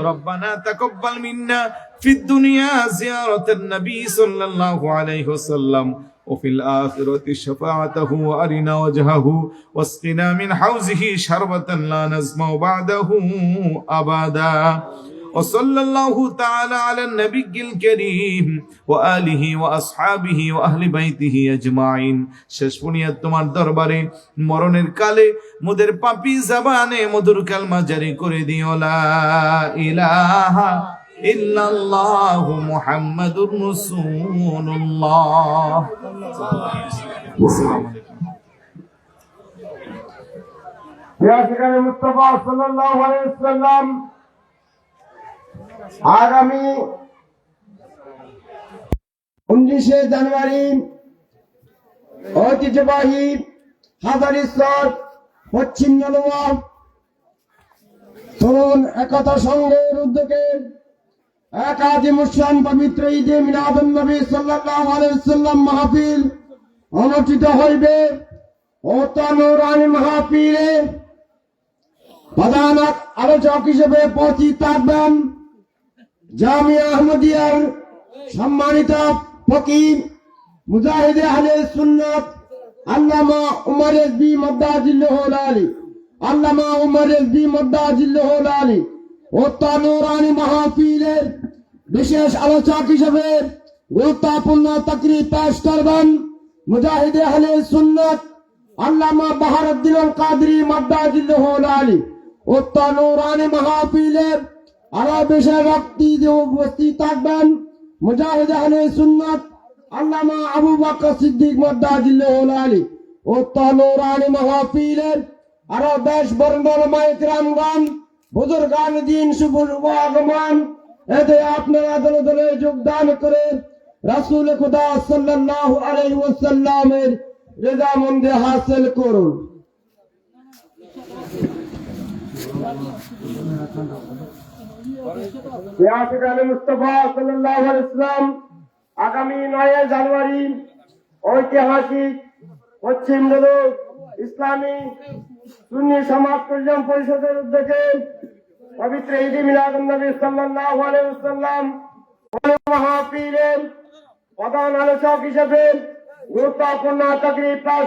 রব্বানা তাকাব্বাল মিন্না ফিদ দুনিয়া জিয়ারাতান নবী সাল্লাল্লাহু আলাইহি ওয়াসাল্লাম وفي الآخرة شفاعته وأرنا وجهه واسقنا من حوزه شربة لا نزمع بعده أبدا وصلى الله تعالى على النبي الكريم وآله وأصحابه وأهل بيته أجمعين। শেষ বুনিয়াদ তোমার দরবারে মরণের কালে মোদের পাপী জবানে মধুর কালমা জারি করে দিও লা ইলাহা ইল্লাল্লাহু মুহাম্মাদুর রাসূলুল্লাহ। আসসালামু আলাইকুম। সেখানে মুস্তাফা সাল্লাল্লাহু আলাইহি ওয়াসাল্লাম আগামী 19শে জানুয়ারি ঐতিহ্যবাহী হাজারীশ্বর পশ্চিম নলুয়া তরুণ একতা সংঘের উদ্যোগে একাধিক মুসলিম পবিত্র ঈদে মিলাদুন নবী সাল্লাল্লাহু আলাইহি ওয়াসাল্লাম মাহফিল অনুষ্ঠিত হইবে। উক্ত নূরানী মাহফিলে প্রধান আলোচক হিসেবে উপস্থিত থাকবেন জামিয়া আহমদিয়ার সম্মানিত ফকির মুজাহিদে আহলে সুন্নাত আল্লামা উমর রেজভী মদ্দাজিল্লাহুল আলী, আল্লামা উমর রেজভী মদ্দাজিল্লাহুল আলী উক্ত নূরানী মাহফিলের বিশেষ আলোচক হিসেবে গুরুত্বপূর্ণ তাকরীর পেশ করবেন মুজাহিদে আহলে সুন্নাত আল্লামা বাহারউদ্দিন আল কাদরি মদ্দাজিল্লাহুল আলী। উক্ত নূরানী মাহফিলের আরো বিশেষ ব্যক্তিত্ব উপস্থিত থাকবেন মুজাহিদে আহলে সুন্নাত আল্লামা আবু বকর সিদ্দিক মদ্দাজিল্লাহুল আলী। উক্ত নূরানী মাহফিলের আরো বেশ বর্ণ ওলামায়ে কিরামগণ বুজুর্গান দ্বীন শুভ আগমন, এতে আপনারা দলে দলে যোগদান করে রাসূল খুদা সাল্লাল্লাহু আলাইহি ওয়াসাল্লামের রেজামন্দি হাসিল করুন। সেখানে মুস্তাফা সাল্লাল্লাহু আলাইহি ওয়াসাল্লাম আগামী 9 জানুয়ারি ঐতিহাসিক পশ্চিম ডলু ইসলামী সুন্নি সমাজ কল্যাণ পরিষদের উদ্যোগে পবিত্র ঈদে মিলাদুন নবী সাল্লাল্লাহু আলাইহি ওয়াসাল্লাম মাহফিলের প্রধান আলোচক হিসেবে গুরুত্বপূর্ণ তাকরীর পেশ